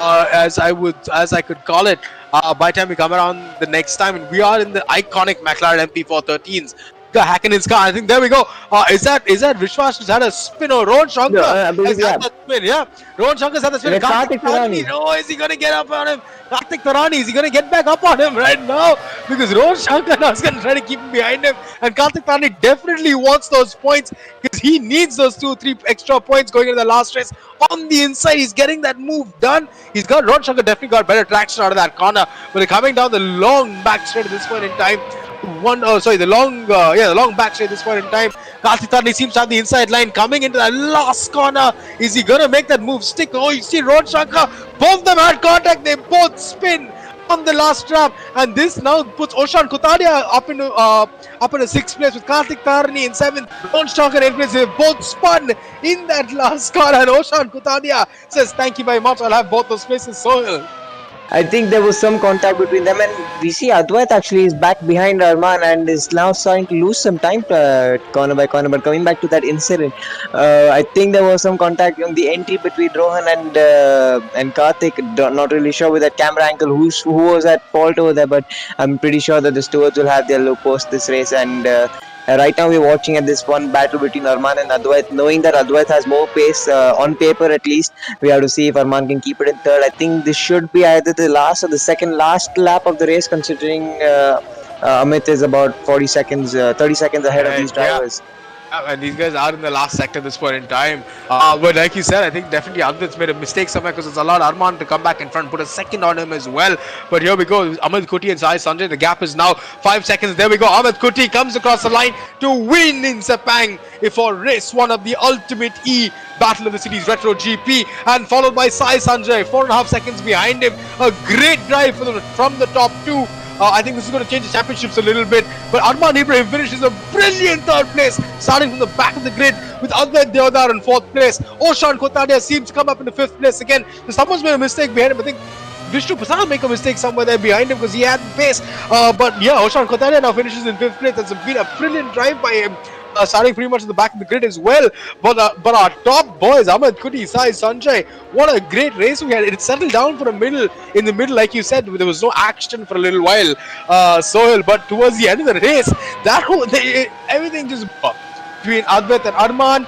[SPEAKER 1] as I could call it. By the time we come around the next time, and we are in the iconic McLaren MP413s. Hackenen's car. I think there we go. Is that Vishwas who's had a spin, or Rohan Shankar has had that spin? Yeah, Rohan Shankar's had the spin. Karthik Tarani. Oh, is he going to get up on him? Karthik Tarani, is he going to get back up on him right now? Because Rohan Shankar now is going to try to keep him behind him, and Karthik Tarani definitely wants those points, because he needs those 2-3 extra points going into the last race. On the inside, he's getting that move done. Rohan Shankar definitely got better traction out of that corner, but they're coming down the long back straight at this point in time. The long back straight at this point in time. Karthikeyan seems to have the inside line coming into that last corner. Is he gonna make that move stick? Oh, you see Rohan Shankar, both of them had contact. They both spin on the last trap, and this now puts Oshan Kutadia up in a sixth place with Karthik Tarani in seventh. Rohan Shankar in eighth place. They both spun in that last corner, and Oshan Kutadia says, "Thank you very much. I'll have both those places." Soil.
[SPEAKER 2] I think there was some contact between them, and we see Advait actually is back behind Arman and is now starting to lose some time corner by corner. But coming back to that incident, I think there was some contact on the entry between Rohan and Karthik. Not really sure with that camera angle who was at fault over there, but I'm pretty sure that the stewards will have their look post this race. And right now we're watching at this one battle between Arman and Advait, knowing that Advait has more pace on paper at least. We have to see if Arman can keep it in third. I think this should be either the last or the second last lap of the race, considering Amit is about 30 seconds ahead of these drivers.
[SPEAKER 1] And these guys are in the last sector at this point in time. But like you said, I think definitely Advit's made a mistake somewhere because it's allowed Arman to come back in front, put a second on him as well. But here we go, Amit Kuti and Sai Sanjay. The gap is now 5 seconds. There we go. Amit Kuti comes across the line to win in Sepang for race 1 of the UltimateE Battle of the Cities Retro GP, and followed by Sai Sanjay, 4.5 seconds behind him. A great drive from the top 2. I think this is going to change the championships a little bit. But Arman Ibrahim finishes a brilliant third place, starting from the back of the grid with Advait Deodar in 4th place. Oshan Kotadia seems to come up in the 5th place again. So someone's made a mistake behind him. I think Vishnu Prasad will make a mistake somewhere there behind him because he had the pace. But yeah, Oshan Kotadia now finishes in 5th place. That's been a brilliant drive by him. Starting pretty much at the back of the grid as well. But our top boys, Amit Kuti, Sai Sanjay, what a great race we had. It settled down for in the middle, like you said, there was no action for a little while, Sohail. But towards the end of the race, everything just between Advait and Arman,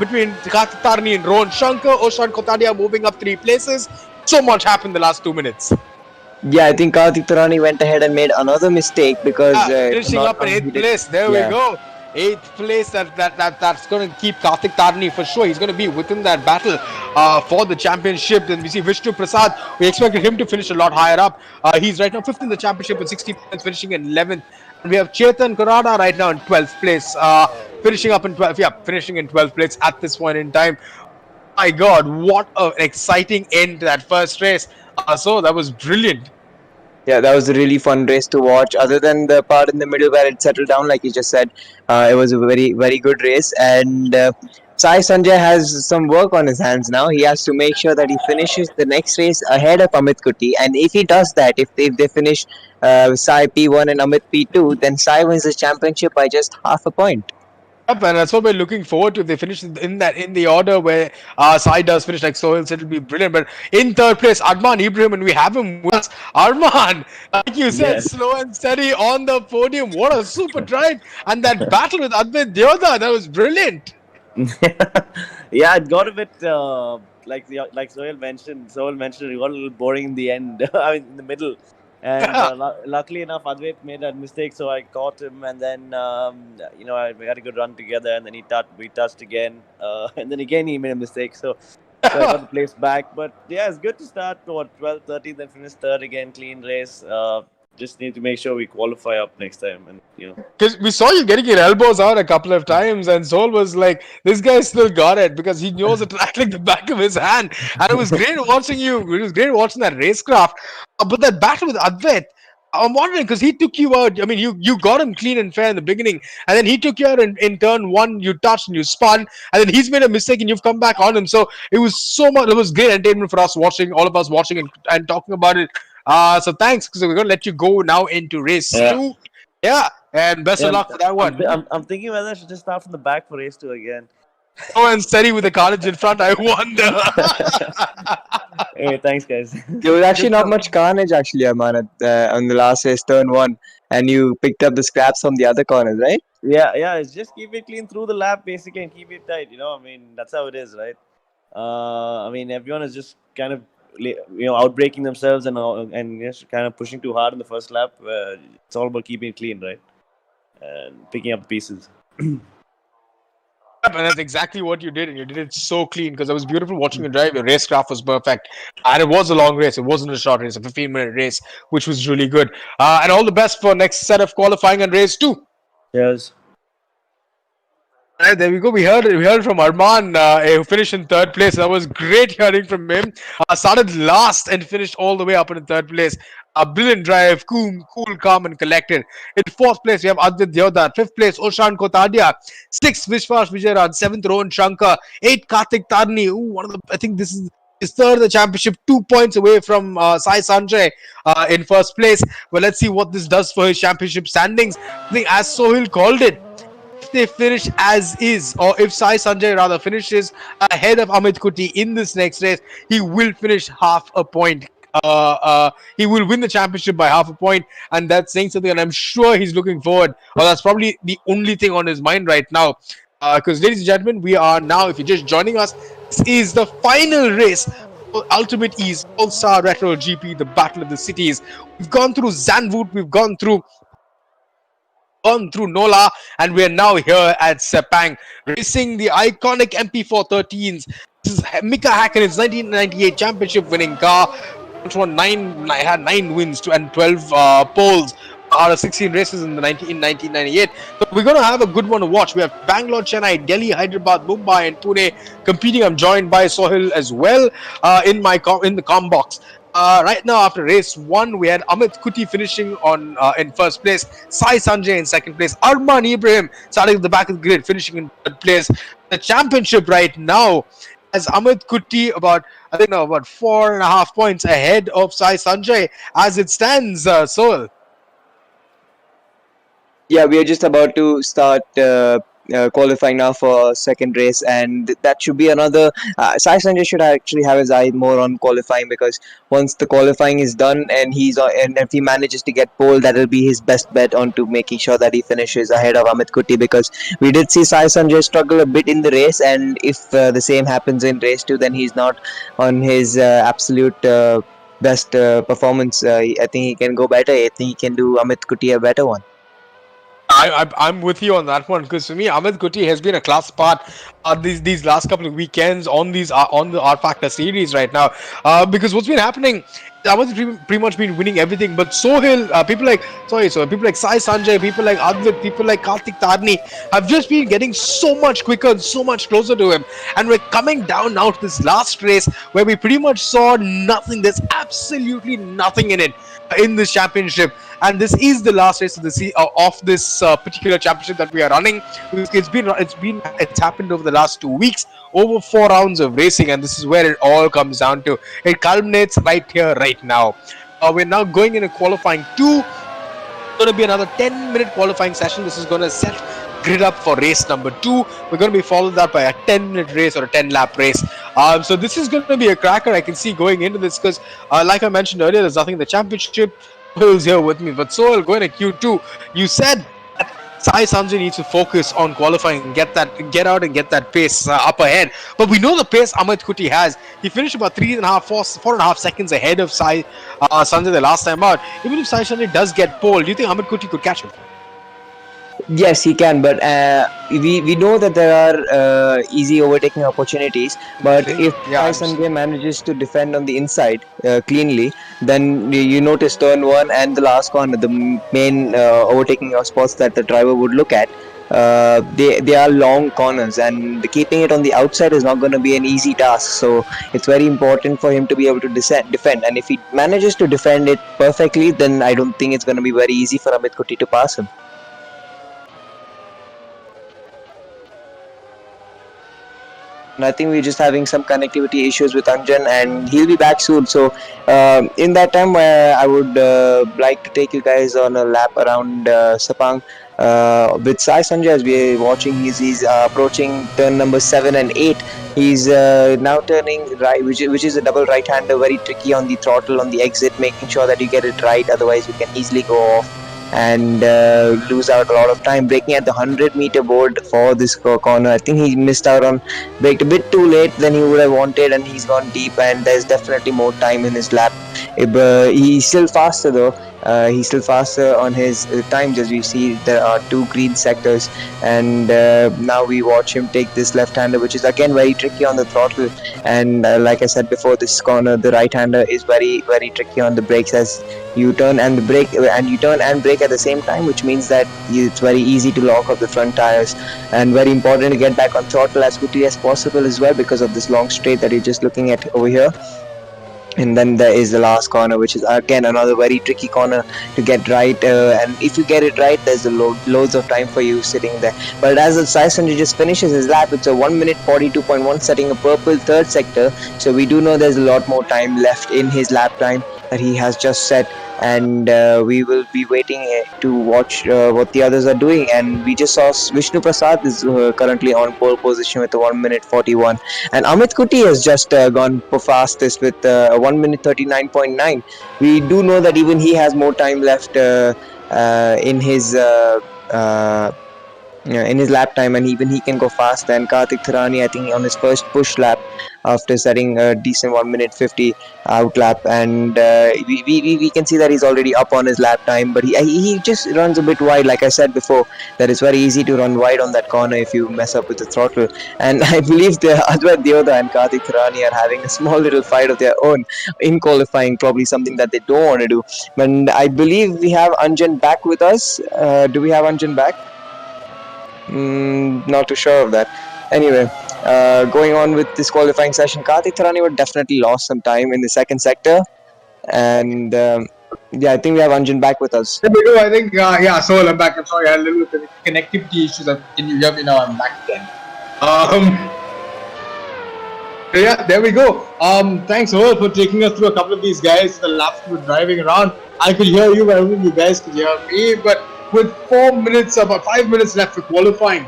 [SPEAKER 1] between Karthik Tarani and Rohan Shankar, Oshan Kotadia moving up 3 places. So much happened in the last 2 minutes.
[SPEAKER 2] Yeah, I think Karthik Tarani went ahead and made another mistake because
[SPEAKER 1] finishing up in 8th place. There we go. 8th place. That's going to keep Karthik Tarani for sure. He's going to be within that battle for the championship. Then we see Vishnu Prasad. We expected him to finish a lot higher up. He's right now 5th in the championship with 60 points, finishing in 11th. And we have Chetan Karada right now in 12th place, finishing up in 12th. Yeah, finishing in 12th place at this point in time. My God, what an exciting end to that first race. So that was brilliant.
[SPEAKER 2] Yeah, that was a really fun race to watch. Other than the part in the middle where it settled down, like you just said, it was a very, very good race. And Sai Sanjay has some work on his hands now. He has to make sure that he finishes the next race ahead of Amit Kuti. And if he does that, if they finish Sai P1 and Amit P2, then Sai wins the championship by just half a point.
[SPEAKER 1] Yep, and that's what we're looking forward to. If they finish in the order where Sai does finish, like Sohail said, it'll be brilliant. But in third place, Arman Ibrahim, and we have him with us. Arman, like you said, slow and steady on the podium. What a super drive! And that battle with Advait Deodar, that was brilliant.
[SPEAKER 3] Yeah, it got a bit like Sohail mentioned. It got a little boring in the end. I mean, in the middle. And luckily enough, Advait made that mistake, so I caught him, and then we had a good run together, and then we touched again, and then again he made a mistake, so I got the place back. But yeah, it's good to start 12th, 13th, then finish third again, clean race. Just need to make sure we qualify up next time, and
[SPEAKER 1] because we saw you getting your elbows out a couple of times, and Soul was like, "This guy still got it," because he knows the track like the back of his hand. And it was great watching you. It was great watching that racecraft. But that battle with Advait, I'm wondering because he took you out. I mean, you got him clean and fair in the beginning, and then he took you out in turn 1. You touched and you spun, and then he's made a mistake and you've come back on him. So it was so much. It was great entertainment for us watching, all of us watching and talking about it. So thanks, because we're gonna let you go now into race 2. Yeah, and best of luck for that one.
[SPEAKER 3] I'm thinking whether I should just start from the back for race 2 again.
[SPEAKER 1] Oh, and steady with the carnage in front, I wonder.
[SPEAKER 3] Hey, thanks, guys.
[SPEAKER 2] There was actually not much carnage, actually, Arman, on the last race, turn 1, and you picked up the scraps from the other corners, right?
[SPEAKER 3] Yeah. It's just keep it clean through the lap, basically, and keep it tight. I mean, that's how it is, right? I mean, everyone is just kind of outbreaking themselves and just kind of pushing too hard in the first lap. It's all about keeping it clean, right? And picking up pieces.
[SPEAKER 1] And that's exactly what you did, and you did it so clean because it was beautiful watching you drive. Your racecraft was perfect, and it was a long race. It wasn't a short race, a 15-minute race, which was really good. And all the best for next set of qualifying and race 2.
[SPEAKER 3] Yes.
[SPEAKER 1] Right, there we go. We heard from Arman, who finished in third place. That was great hearing from him. Started last and finished all the way up in third place. A brilliant drive, cool, calm, and collected. In fourth place, we have Advit Deodar. Fifth place, Oshan Kotadia. Sixth, Vishwas Vijayaran. Seventh, Rohan Shankar. Eighth, Karthik Tarni. Ooh, one of the. I think this is his third of the championship. 2 points away from Sai Sanjay in first place. Well, let's see what this does for his championship standings. I think, as Sohil called it, if they finish as is, or if Sai Sanjay rather finishes ahead of Amit Kuti in this next race, he will finish half a point. He will win the championship by half a point, and that's saying something. And I'm sure he's looking forward, or that's probably the only thing on his mind right now. Because, ladies and gentlemen, we are now, if you're just joining us, this is the final race for UltimateE's All-Star Retro GP, the Battle of the Cities. We've gone through Zandvoort, we've gone through Nola, and we are now here at Sepang, racing the iconic MP413s. This is Mika Hakkinen's 1998 championship winning car, which had 9 wins and 12 poles out of 16 races in 1998. So we're going to have a good one to watch. We have Bangalore, Chennai, Delhi, Hyderabad, Mumbai, and Pune competing. I'm joined by Sohil as well in the com box. Right now, after race 1, we had Amit Kuti finishing in first place, Sai Sanjay in second place, Arman Ibrahim starting at the back of the grid, finishing in third place. The championship right now has Amit Kuti about 4.5 points ahead of Sai Sanjay as it stands. Sohil.
[SPEAKER 2] Yeah, we are just about to start qualifying now for second race, and that should be another. Sai Sanjay should actually have his eye more on qualifying, because once the qualifying is done and and if he manages to get pole, that will be his best bet on to making sure that he finishes ahead of Amit Kuti, because we did see Sai Sanjay struggle a bit in the race, and if the same happens in race 2, then he's not on his absolute best performance. I think he can go better. I think he can do Amit Kuti a better one.
[SPEAKER 1] I'm with you on that one, because for me, Amit Kuti has been a class part these last couple of weekends on the R Factor series right now. Because what's been happening, Amit pretty much been winning everything, but Sohil, people like Sai Sanjay, people like Advit, people like Karthik Tarni have just been getting so much quicker and so much closer to him. And we're coming down now to this last race where we pretty much saw nothing. There's absolutely nothing in it in this championship. And this is the last race of this particular championship that we are running. It's happened over the last 2 weeks, over 4 rounds of racing, and this is where it all comes down to. It culminates right here, right now. We're now going into qualifying 2. It's going to be another 10-minute qualifying session. This is going to set grid up for race number 2. We're going to be followed up by a 10-minute race or a 10-lap race. So this is going to be a cracker. I can see going into this because, like I mentioned earlier, there's nothing in the championship. Sohil's here with me, but Sohil, going to Q2, you said that Sai Sanjay needs to focus on qualifying and get out and get that pace up ahead. But we know the pace Amit Kuti has. He finished about 4.5 seconds ahead of Sai Sanjay the last time out. Even if Sai Sanjay does get pole, do you think Amit Kuti could catch him?
[SPEAKER 2] Yes, he can, but we know that there are easy overtaking opportunities. But if Sai Sanjay manages to defend on the inside cleanly, then you notice turn 1 and the last corner, the main overtaking spots that the driver would look at. They are long corners, and keeping it on the outside is not going to be an easy task. So it's very important for him to be able to defend. And if he manages to defend it perfectly, then I don't think it's going to be very easy for Amit Kuti to pass him. And I think we're just having some connectivity issues with Anjan, and he'll be back soon. So in that time, I would like to take you guys on a lap around Sepang with Sai Sanjay. As we're watching, he's approaching turn number 7 and 8. He's now turning right, which is a double right-hander, very tricky on the throttle, on the exit, making sure that you get it right. Otherwise, you can easily go off and lose out a lot of time. Braking at the 100-meter board for this corner. I think he missed out on, braked a bit too late than he would have wanted, and he's gone deep, and there's definitely more time in his lap. He's still faster though. He's still faster on his times. As we see, there are 2 green sectors, and now we watch him take this left-hander, which is again very tricky on the throttle. And like I said before, this corner, the right-hander is very, very tricky on the brakes, as you turn and brake at the same time, which means that it's very easy to lock up the front tires, and very important to get back on throttle as quickly as possible as well, because of this long straight that you're just looking at over here. And then there is the last corner, which is again another very tricky corner to get right, and if you get it right, there's loads of time for you sitting there. But as the Sai Sanjay just finishes his lap, it's a 1 minute 42.1, setting a purple third sector, so we do know there's a lot more time left in his lap time that he has just set, and we will be waiting to watch what the others are doing. And we just saw Vishnu Prasad is currently on pole position with a 1 minute 41, and Amit Kuti has just gone for fastest with 1 minute 39.9. We do know that even he has more time left in his lap time, and even he can go fast. And Karthik Thirani, I think, on his first push lap after setting a decent 1 minute 50 out lap, and we can see that he's already up on his lap time, but he just runs a bit wide. Like I said before, that it's very easy to run wide on that corner if you mess up with the throttle. And I believe the Advait Deoda and Karthik Thirani are having a small little fight of their own in qualifying, probably something that they don't want to do. But I believe we have Anjan back with us. Do we have Anjan back? Not too sure of that. Anyway, going on with this qualifying session, Karthik Thirani would definitely lost some time in the second sector, and yeah, I think we have Anjan back with us.
[SPEAKER 1] There we go. I think yeah. So I'm back. I'm sorry, I had a little bit of connectivity issues. Can you hear me now? I'm back again. Yeah, there we go. Thanks all for taking us through a couple of these guys. The laps we were driving around, I could hear you, but I don't think you guys could hear me. But with 4 minutes, about 5 minutes left for qualifying,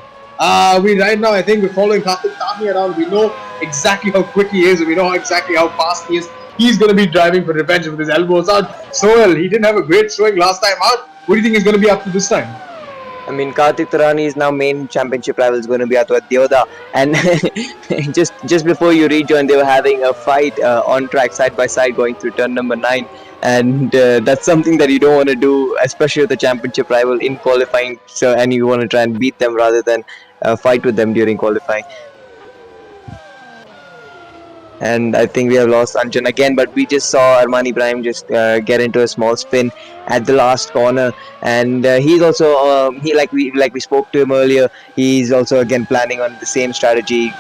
[SPEAKER 1] we right now, I think we're following Karthik Thirani around. We know exactly how quick he is. We know exactly how fast he is. He's going to be driving for revenge with his elbows out. Sohail, he didn't have a great showing last time out. What do you think he's going to be up to this time?
[SPEAKER 2] I mean, Karthik Thirani's now main championship rival is going to be Advait Deoda, and just before you rejoined, they were having a fight on track side by side going through turn number 9, and that's something that you don't want to do, especially with the championship rival in qualifying. So, and you want to try and beat them rather than fight with them during qualifying. And I think we have lost Anjan again, but we just saw Arman Ibrahim just get into a small spin at the last corner, and he's also like we spoke to him earlier, he's also again planning on the same strategy,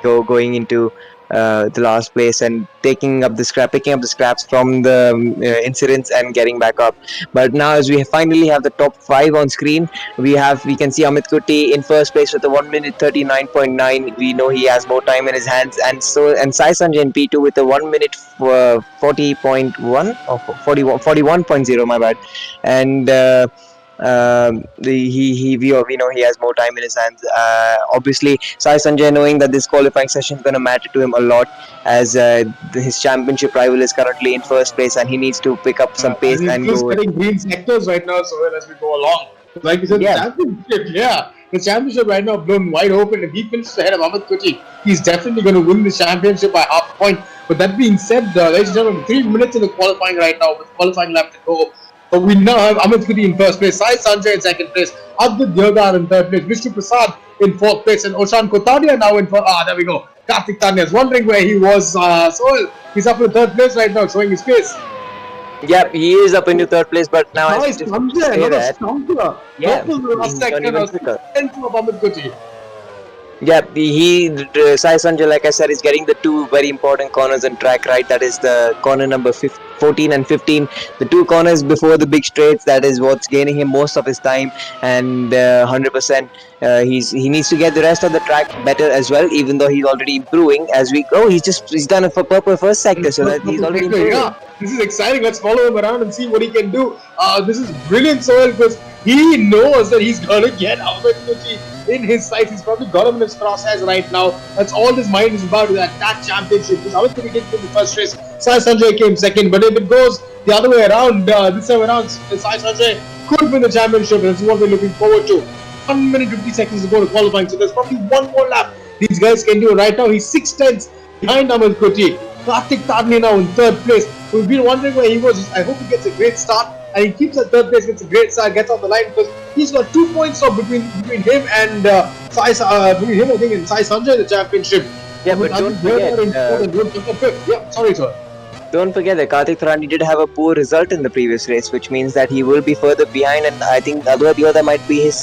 [SPEAKER 2] going into the last place and picking up the scraps from the incidents and getting back up. But now, as we finally have the top 5 on screen, we can see Amit Kuti in first place with a 1 minute 39.9. We know he has more time in his hands, and Sai Sanjay in P2 with a 1 minute 40.1 or 41.0, my bad. And we know he has more time in his hands. Obviously, Sai Sanjay, knowing that this qualifying session is going to matter to him a lot, as his championship rival is currently in first place, and he needs to pick up some pace and
[SPEAKER 1] he's
[SPEAKER 2] go.
[SPEAKER 1] getting green sectors right now, so as we go along. Like you said, the championship right now blown wide open. If he finishes ahead of Amit Kuti, he's definitely going to win the championship by half a point. But that being said, ladies and gentlemen, 3 minutes in the qualifying right now, with qualifying left to go. But we now have Amit Kuti in first place, Sai Sanjay in second place, Advait Deoda in third place, Vishnu Prasad in fourth place, and Oshan Kotadia now in fourth. There we go. Karthik Thirani is wondering where he was. So he's up in third place right now, showing his face.
[SPEAKER 2] Yep, he is up into third place, but now
[SPEAKER 1] Nice, another stumper.
[SPEAKER 2] Yeah,
[SPEAKER 1] Last second of Amit Kuti.
[SPEAKER 2] Yeah, Sai Sanjay, like I said, is getting the 2 very important corners on track, right? That is the corner number 14 and 15. The 2 corners before the big straights, that is what's gaining him most of his time, and 100%. He needs to get the rest of the track better as well, even though he's already improving as we go. He's done it for purple first sector, so that he's already improving.
[SPEAKER 1] Yeah, this is exciting. Let's follow him around and see what he can do. This is brilliant, Sohail, because he knows that he's gonna get Advait Kuti in his sights. He's probably got him in his crosshairs right now. That's all his mind is about, that championship. Because Advait Kuti didn't win the first race, Sai Sanjay came second. But if it goes the other way around, this time around, Sai Sanjay could win the championship. And this is what we're looking forward to. 1 minute 50 seconds to go to qualifying, so there's probably one more lap these guys can do. Right now, he's 6 tenths behind Amit Kuti. Karthik Thirani now in third place. We've been wondering where he was. I hope he gets a great start, and he keeps at third place, gets a great start, gets off the line, because he's got 2 points off between him and I think, and Sai Sanjay in the championship.
[SPEAKER 2] Yeah, but don't forget.
[SPEAKER 1] Yeah, sorry, sir.
[SPEAKER 2] Don't forget that Karthik Thrani did have a poor result in the previous race, which means that he will be further behind, and I think Adwa might be his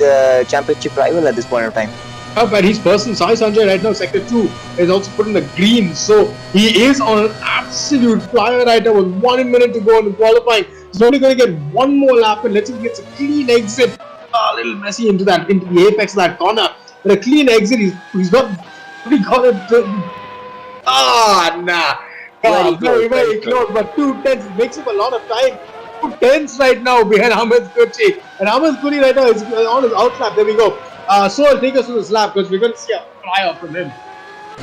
[SPEAKER 2] championship rival at this point of time.
[SPEAKER 1] Up and his person, Sai Sanjay, right now, sector 2, is also put in the green. So he is on an absolute flyer right now with 1 minute to go in the qualifying. He's only going to get one more lap and let's see if he gets a clean exit. A little messy into the apex of that corner. But a clean exit, he's got it. Nah. Very close, but 2 tenths makes him a lot of time. 2 tenths right now behind Ahmed Kurti. And Ahmed Kurti right now is on his outlap. There we go. So I'll take us to this lap because we're going to see a fly off from him.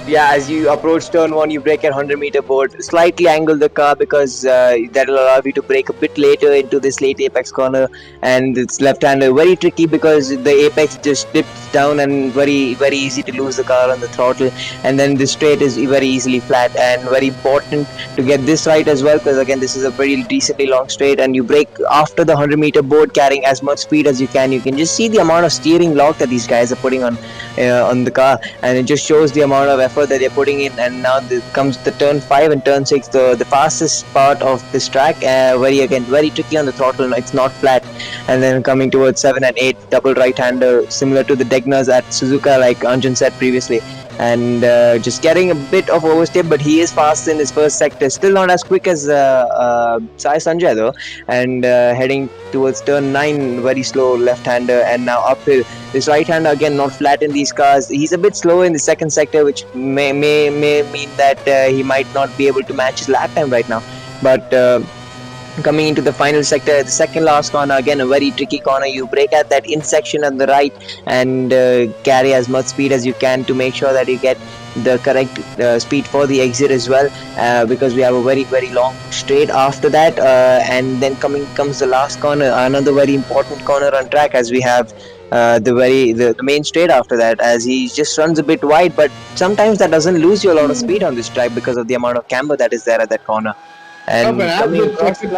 [SPEAKER 2] Yeah, as you approach turn 1, you brake at 100-meter board. Slightly angle the car because that will allow you to brake a bit later into this late apex corner. And it's left-hander. Very tricky because the apex just dips down and very easy to lose the car on the throttle. And then the straight is very easily flat, and very important to get this right as well because again this is a pretty decently long straight, and you brake after the 100-meter board carrying as much speed as you can. You can just see the amount of steering lock that these guys are putting on the car, and it just shows the amount of effort that they're putting in. And now comes the turn 5 and turn 6, the fastest part of this track. Very tricky on the throttle. It's not flat. And then coming towards 7 and 8, double right-hander, similar to the Degnas at Suzuka, like Anjan said previously. And just getting a bit of overstep, but he is fast in his first sector. Still not as quick as Sai Sanjay though. And heading towards turn 9, very slow left-hander, and now uphill. This right-hander again not flat in these cars. He's a bit slow in the second sector, which may mean that he might not be able to match his lap time right now. But coming into the final sector, the second last corner, again a very tricky corner. You brake at that in section on the right and carry as much speed as you can to make sure that you get the correct speed for the exit as well, because we have a very long straight after that, and then comes the last corner, another very important corner on track, as we have the main straight after that, as he just runs a bit wide, but sometimes that doesn't lose you a lot of speed on this track because of the amount of camber that is there at that corner. And coming across the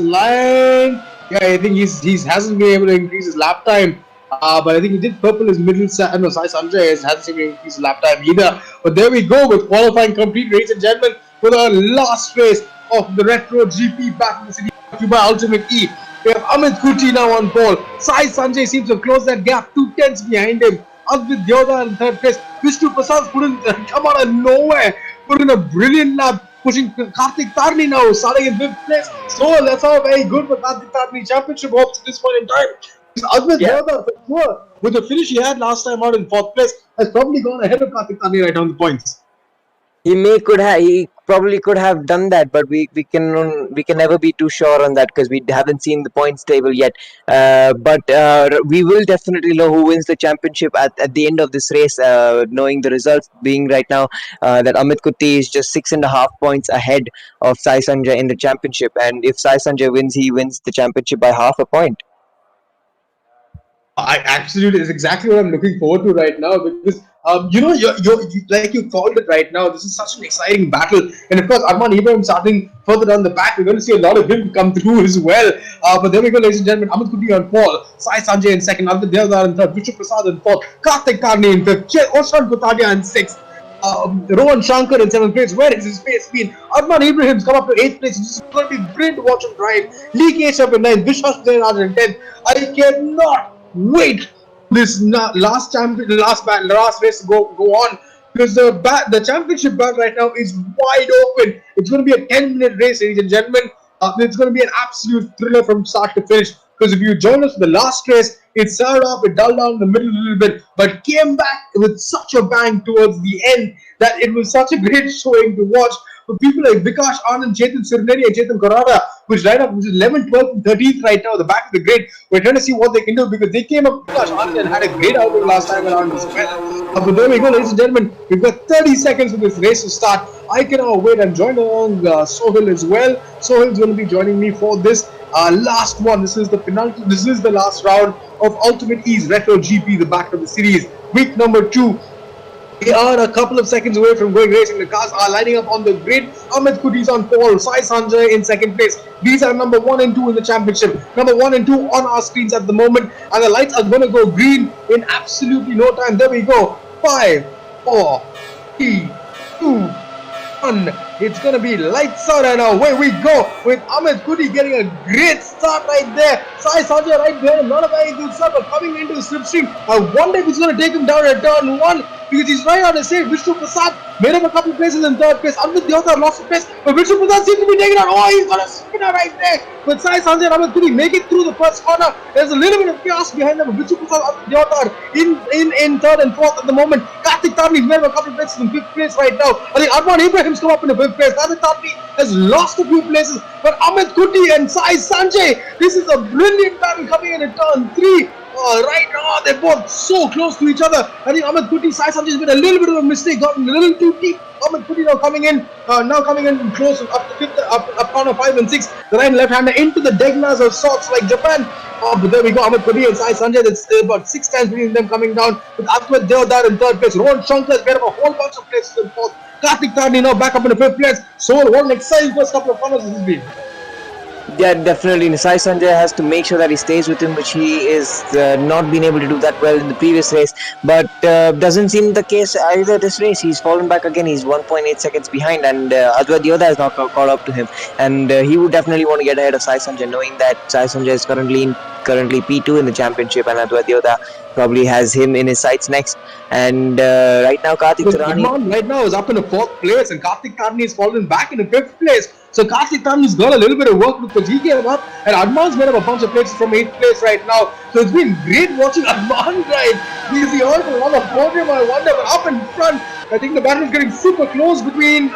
[SPEAKER 1] line. Yeah, I think he hasn't been able to increase his lap time. But I think he did purple his middle Sai Sanjay hasn't been able to increase his lap time either. But there we go with qualifying complete, ladies and gentlemen, for the last race of the Retro GP back in the city by UltimateE. We have Amit Kuti now on pole. Sai Sanjay seems to have closed that gap, 2 tenths behind him. Advit Deodar in third place. Vishnu Prasad couldn't come out of nowhere, put in a brilliant lap, pushing Karthik Thrani now, starting in 5th place. So that's all very good for Karthik Thrani. Championship hopes at this point in time. Advit Deodar, for sure, with the finish he had last time out in 4th place, has probably gone ahead of Karthik Thrani right on the points.
[SPEAKER 2] He probably could have done that, but we can never be too sure on that because we haven't seen the points table yet. But we will definitely know who wins the championship at the end of this race, knowing the results being right now that Amit Kuti is just 6.5 points ahead of Sai Sanjay in the championship, and if Sai Sanjay wins, he wins the championship by half a point.
[SPEAKER 1] I absolutely is exactly what I'm looking forward to right now, because you're like you called it right now. This is such an exciting battle, and of course Arman Ibrahim starting further down the back. We're going to see a lot of him come through as well. But there we go, ladies and gentlemen. Amit Kuti on pole, Sai Sanjay in second, Advit Deodar in third, Vishnu Prasad in fourth, Karthik Thrani in fifth, Oshan Kutadia in sixth. Rohan Shankar in 7th place. Where has his pace been? Arman Ibrahim's come up to 8th place. It's going to be brilliant to watch him drive. Lee Keshav in 9th, Vishwas Jayanad in 10th. I cannot wait this last race to go on, because the championship battle right now is wide open. It's going to be a 10-minute race, ladies and gentlemen. It's going to be an absolute thriller from start to finish, because if you join us for the last race, it started off, it dulled down in the middle a little bit, but came back with such a bang towards the end that it was such a great showing to watch. For people like Vikash Anand, Chetan Sirneri and Chetan Korada, which right up, which is 11th, 12th and 13th right now, the back of the grid. We're trying to see what they can do, because they came up, Vikash Anand, and had a great outing last time around as well. But there we go, ladies and gentlemen. We've got 30 seconds for this race to start. I cannot wait. I'm joined along Sohil as well. Sohil's going to be joining me for this last one. This is the penultimate. This is the last round of UltimateE's Retro GP, the back of the series, week number 2. We are a couple of seconds away from going racing. The cars are lining up on the grid. Amit Kuti's on pole, Sai Sanjay in second place. These are number 1 and 2 in the championship. Number 1 and 2 on our screens at the moment. And the lights are going to go green in absolutely no time. There we go. 5, 4, 3, 2, on. It's gonna be lights out and away we go with Amit Kuti getting a great start right there. Sai Sanjay right there, not a very good start, but coming into the slipstream. I wonder if he's gonna take him down at turn 1 because he's right on the stage. Vishnu Prasad made up a couple of places in third place. Amit Deota lost a place, but Vishnu Prasad seems to be taking out. Oh, he's got a spinner right there. But Sai Sanjay and Amit Kuti make it through the first corner. There's a little bit of chaos behind them. Vishnu Prasad, Amit Deota in third and fourth at the moment. Karthik Tarni's made up a couple of places in fifth place right now. I think Arman Ibrahim's come up in the fifth place. Karthik Tarni has lost a few places, but Amit Kuti and Sai Sanjay, this is a brilliant battle coming in at turn 3. Right now, they're both so close to each other. I think Amit Kuti, Sai Sanjay has made a little bit of a mistake, gotten a little too deep. Amit Kuti now coming in close up to fifth, up corner 5 and 6. The right and left hander into the Degnas of sorts like Japan. But there we go, Amit Kuti and Sai Sanjay. That's about 6 times between them coming down. With Ahmed Deodar in third place. Rohan Shankar has made up a whole bunch of places in fourth. Karthik Tarni now back up in the fifth place. So what an exciting first couple of corners this has been.
[SPEAKER 2] Yeah, definitely. Sai Sanjay has to make sure that he stays with him, which he is not been able to do that well in the previous race. But doesn't seem the case either this race. He's fallen back again. He's 1.8 seconds behind, and Advait Yoda has not caught up to him. And he would definitely want to get ahead of Sai Sanjay, knowing that Sai Sanjay is currently P2 in the championship, and Advait Yoda probably has him in his sights next. And right now, Karthik Tarni
[SPEAKER 1] right now is up in the fourth place, and Karthik Tarni is fallen back in the fifth place. So Karthik Tarni's got a little bit of work because he gave up, and Arman's made up a bunch of places from 8th place right now. So it's been great watching Arman ride. Is he on for another podium? I wonder, but up in front, I think the battle is getting super close between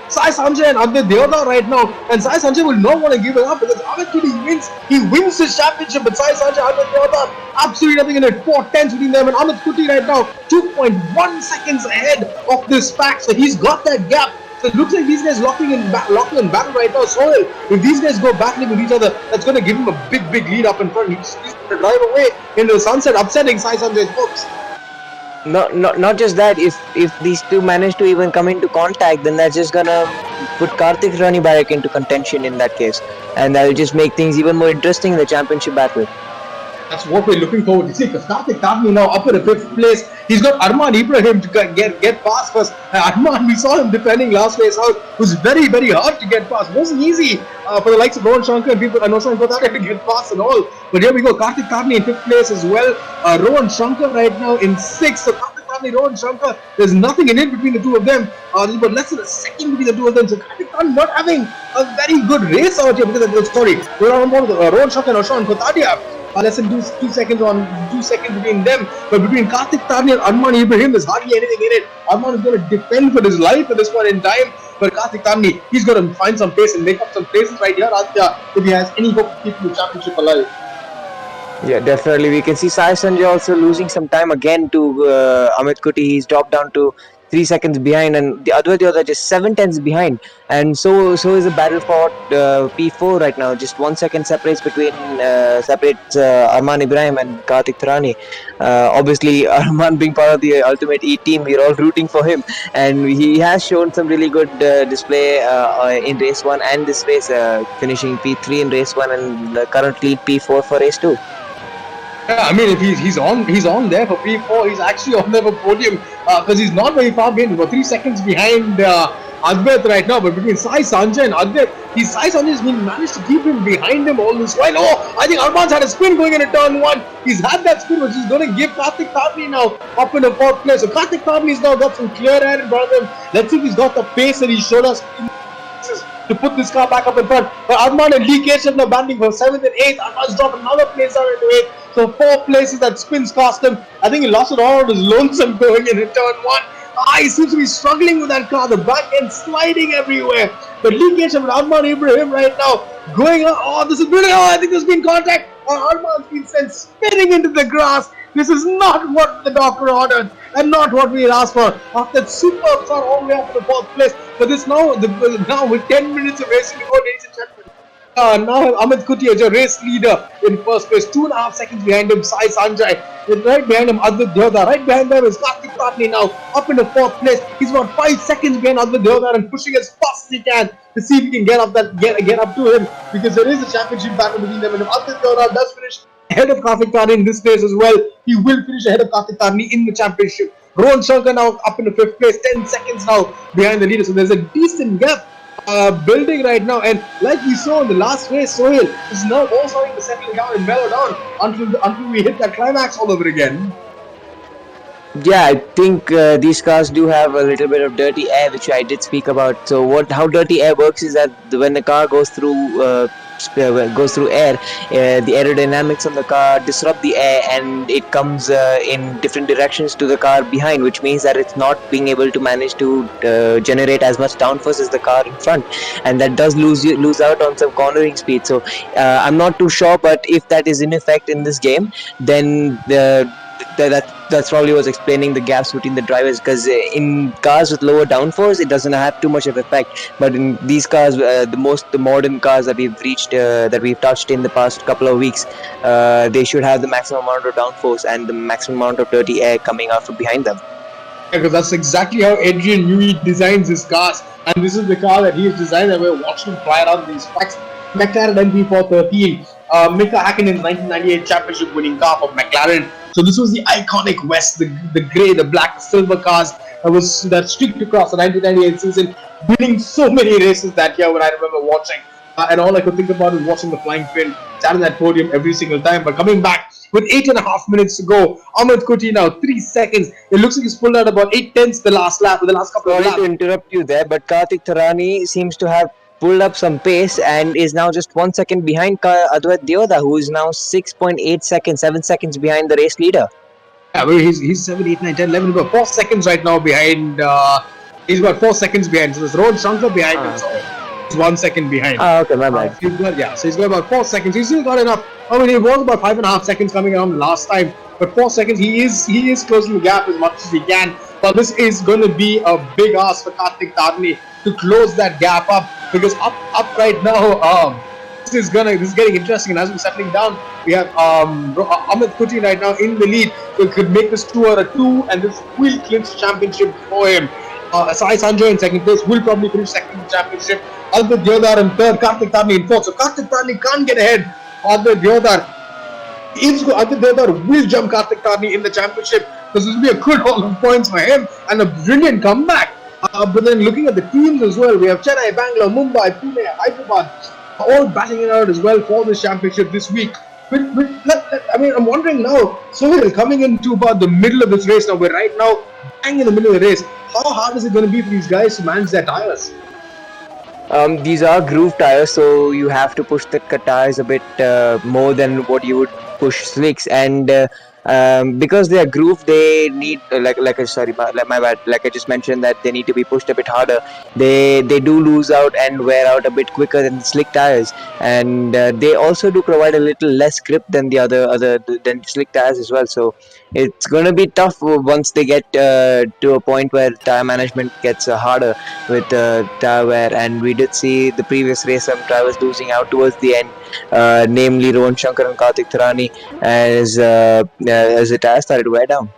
[SPEAKER 1] Sai Sanjay and Advait Deodar right now. And Sai Sanjay will not want to give it up because Amit Kuti wins. He wins his championship, but Sai Sanjay and Advait Deodar absolutely nothing in it. 4/10 between them, and Amit Kuti right now 2.1 seconds ahead of this pack. So he's got that gap. So it looks like these guys locking in battle right now. So if these guys go battling with each other, that's going to give him a big lead up in front. He's going to drive away into the sunset, upsetting Sai Sanjay's hopes.
[SPEAKER 2] Not just that. If these two manage to even come into contact, then that's just gonna put Karthik Rani Barak into contention in that case, and that'll just make things even more interesting in the championship battle.
[SPEAKER 1] That's what we're looking forward to see, because Karthik Tarni now up in the fifth place. He's got Arman Ibrahim to get past first. Arman, we saw him defending last race out. It was very hard to get past. It wasn't easy for the likes of Rohan Shankar and people. I know some people thought to get past and all. But here we go, Karthik Tarni in fifth place as well. Rohan Shankar right now in sixth. So Karthik Tarni, Rohan Shankar, there's nothing in it between the two of them. There's about less than a second between the two of them. So Karthik Tarni not having a very good race out here because we're on board with Rohan Shankar and Oshan Kotadia. Less than 2 seconds between them, but between Karthik Tarni and Arman Ibrahim, there's hardly anything in it. Arman is going to defend for his life at this point in time, but Karthik Tarni, he's going to find some pace and make up some places right here, Aditya, if he has any hope of keeping the championship alive.
[SPEAKER 2] Yeah, definitely. We can see Sai Sanjay also losing some time again to Amit Kuti. He's dropped down to 3 seconds behind, and the Advait Yoda just 7/10 behind. And so is the battle for P4 right now. Just 1 second separates Arman Ibrahim and Karthik Tarni. Obviously, Arman being part of the UltimateE team, we're all rooting for him, and he has shown some really good display in race 1 and this race, finishing P3 in race 1 and currently P4 for race 2.
[SPEAKER 1] Yeah, I mean, if he's on there for P4, he's actually on there for podium because he's not very far behind. About 3 seconds behind Advait right now, but between Sai Sanjay and Advait, Sai Sanjay has managed to keep him behind him all this while. Oh, I think Arman's had a spin going into turn 1. He's had that spin, which is going to give Karthik Tarni now up in the fourth place. So Karthik Tarni's now got some clear air in front of him. Let's see if he's got the pace that he showed us to put this car back up in front. But Arman and Lee Keshav now battling for 7th and 8th. Arman's dropped another place down into 8th. So 4 places that spins cost him. I think he lost it all on his lonesome going in turn 1. He seems to be struggling with that car. The back end sliding everywhere. But Lee Keshav and Arman Ibrahim right now going on. Oh, this is brilliant. Oh, I think there's been contact. Arman's been sent spinning into the grass. This is not what the doctor ordered and not what we had asked for. After that superb start all the way up to the 4th place. But this now with 10 minutes of racing to go, ladies and gentlemen. Now Amit Kuti as your race leader in first place, 2.5 seconds behind him, Sai Sanjay. Right behind him, Advait Deodar. Right behind them is Karthik Tarni now, up in the 4th place. He's about 5 seconds behind Advait Deodar and pushing as fast as he can to see if he can get up to him, because there is a championship battle between them. And if Advait Deodar does finish ahead of Karthik Tarni in this race as well, he will finish ahead of Karthik Tarni in the championship. Rohan Shankar now up in the 5th place, 10 seconds now behind the leader. So there's a decent gap building right now. And like we saw in the last race, Sohail is now all starting to settle down and mellow down until we hit that climax all over again.
[SPEAKER 2] Yeah, I think these cars do have a little bit of dirty air, which I did speak about. So, how dirty air works is that when the car goes through air, the aerodynamics on the car disrupt the air, and it comes in different directions to the car behind, which means that it's not being able to manage to generate as much downforce as the car in front, and that does lose out on some cornering speed. So, I'm not too sure, but if that is in effect in this game, then that's probably what's explaining the gaps between the drivers, because in cars with lower downforce it doesn't have too much of effect, but in these cars, the modern cars that we've touched in the past couple of weeks, they should have the maximum amount of downforce and the maximum amount of dirty air coming out from behind them.
[SPEAKER 1] Because that's exactly how Adrian Newey designs his cars, and this is the car that he has designed, and we're watching him fly around these tracks. McLaren MP413, Mika Häkkinen's 1998 championship winning car for McLaren. So this was the iconic West, the grey, the black, the silver cars that streaked across the 1998 season, winning so many races that year when I remember watching. And all I could think about was watching the flying fin stand on that podium every single time. But coming back with 8.5 minutes to go, Amit Kuti now 3 seconds. It looks like he's pulled out about 8/10 the last couple of laps.
[SPEAKER 2] Sorry to interrupt you there, but Karthik Tharani seems to have pulled up some pace and is now just 1 second behind Advait Deoda, who is now 6.8 seconds, 7 seconds behind the race leader.
[SPEAKER 1] Yeah, well, he's 7, 8, 9, 10, 11, about 4 seconds right now behind. He's got 4 seconds behind. So there's Rohan Shankar behind him. So he's 1 second behind.
[SPEAKER 2] Okay, my bad.
[SPEAKER 1] So he's got about 4 seconds. He's still got enough. I mean, he was about 5.5 seconds coming around last time, but 4 seconds. He is closing the gap as much as he can. But this is going to be a big ask for Karthik Tharani to close that gap up, because up right now, this is getting interesting. And as we're settling down, we have Amit Kuti right now in the lead. So it could make this 2/2, and this will clinch championship for him. Sai Sanjay in second place will probably finish second in the championship. Advait Deodar in third, Karthik Tharani in fourth. So Karthik Tharani can't get ahead. Advait Deodar will jump Karthik Tharani in the championship. This will be a good haul of points for him and a brilliant comeback. But then looking at the teams as well, we have Chennai, Bangalore, Mumbai, Pune, Hyderabad, all battling it out as well for this championship this week. I'm wondering now, Sohail, coming into about the middle of this race now, we're right now bang in the middle of the race. How hard is it going to be for these guys to manage their tires?
[SPEAKER 2] These are groove tires, so you have to push the tires a bit more than what you would push slicks, and because they are grooved, they need my bad. Like I just mentioned, that they need to be pushed a bit harder. They do lose out and wear out a bit quicker than the slick tires, and they also do provide a little less grip than the other than slick tires as well. So it's going to be tough once they get to a point where tire management gets harder with tire wear. And we did see the previous race some drivers losing out towards the end, namely Rohan Shankar and Karthik Tharani, as the tires started to wear down.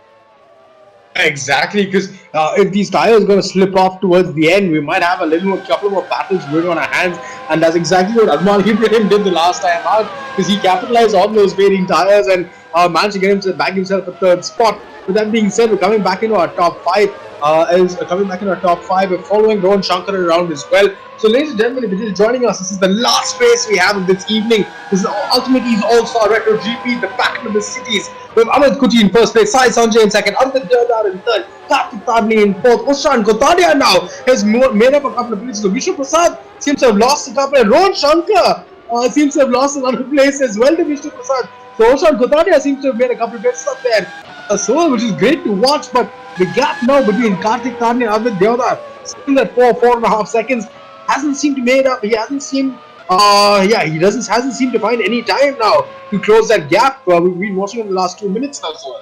[SPEAKER 1] Exactly, because if these tires are going to slip off towards the end, we might have couple more battles going on our hands, and that's exactly what Admal Ibrahim did the last time out, because he capitalized on those fading tires and managed to get himself back himself a third spot. With that being said, we're coming back into our top 5. We're following Rohan Shankar around as well. So, ladies and gentlemen, if you're just joining us, this is the last race we have of this evening. This is UltimateE's All-Star Retro GP, the Battle of the Cities, with Amit Kuti in first place, Sai Sanjay in second, Advait Deodar in third, Karthik Tharani in fourth. Ushan Kotadia now has made up a couple of places. So Vishnu Prasad seems to have lost a couple, and Rohan Shankar seems to have lost another place as well to Vishnu Prasad. So Ushan Kotadia seems to have made a couple of places up there. Which is great to watch, but the gap now between Karthik Tharani and Advait Deodar, still at 4.5 seconds, hasn't seemed to made up. He hasn't seemed hasn't seemed to find any time now to close that gap. We've been watching in the last 2 minutes now, so.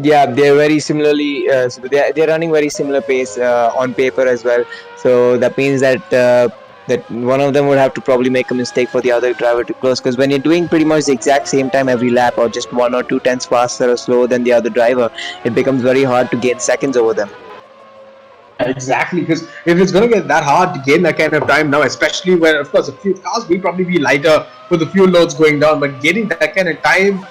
[SPEAKER 2] Yeah, they're very similarly. They're running very similar pace on paper as well. So that means that one of them would have to probably make a mistake for the other driver to close. Because when you're doing pretty much the exact same time every lap, or just 1 or 2 tenths faster or slower than the other driver, it becomes very hard to gain seconds over them.
[SPEAKER 1] Exactly, because if it's going to get that hard to gain that kind of time now, especially when, of course, a few cars will probably be lighter with the fuel loads going down, but getting that kind of time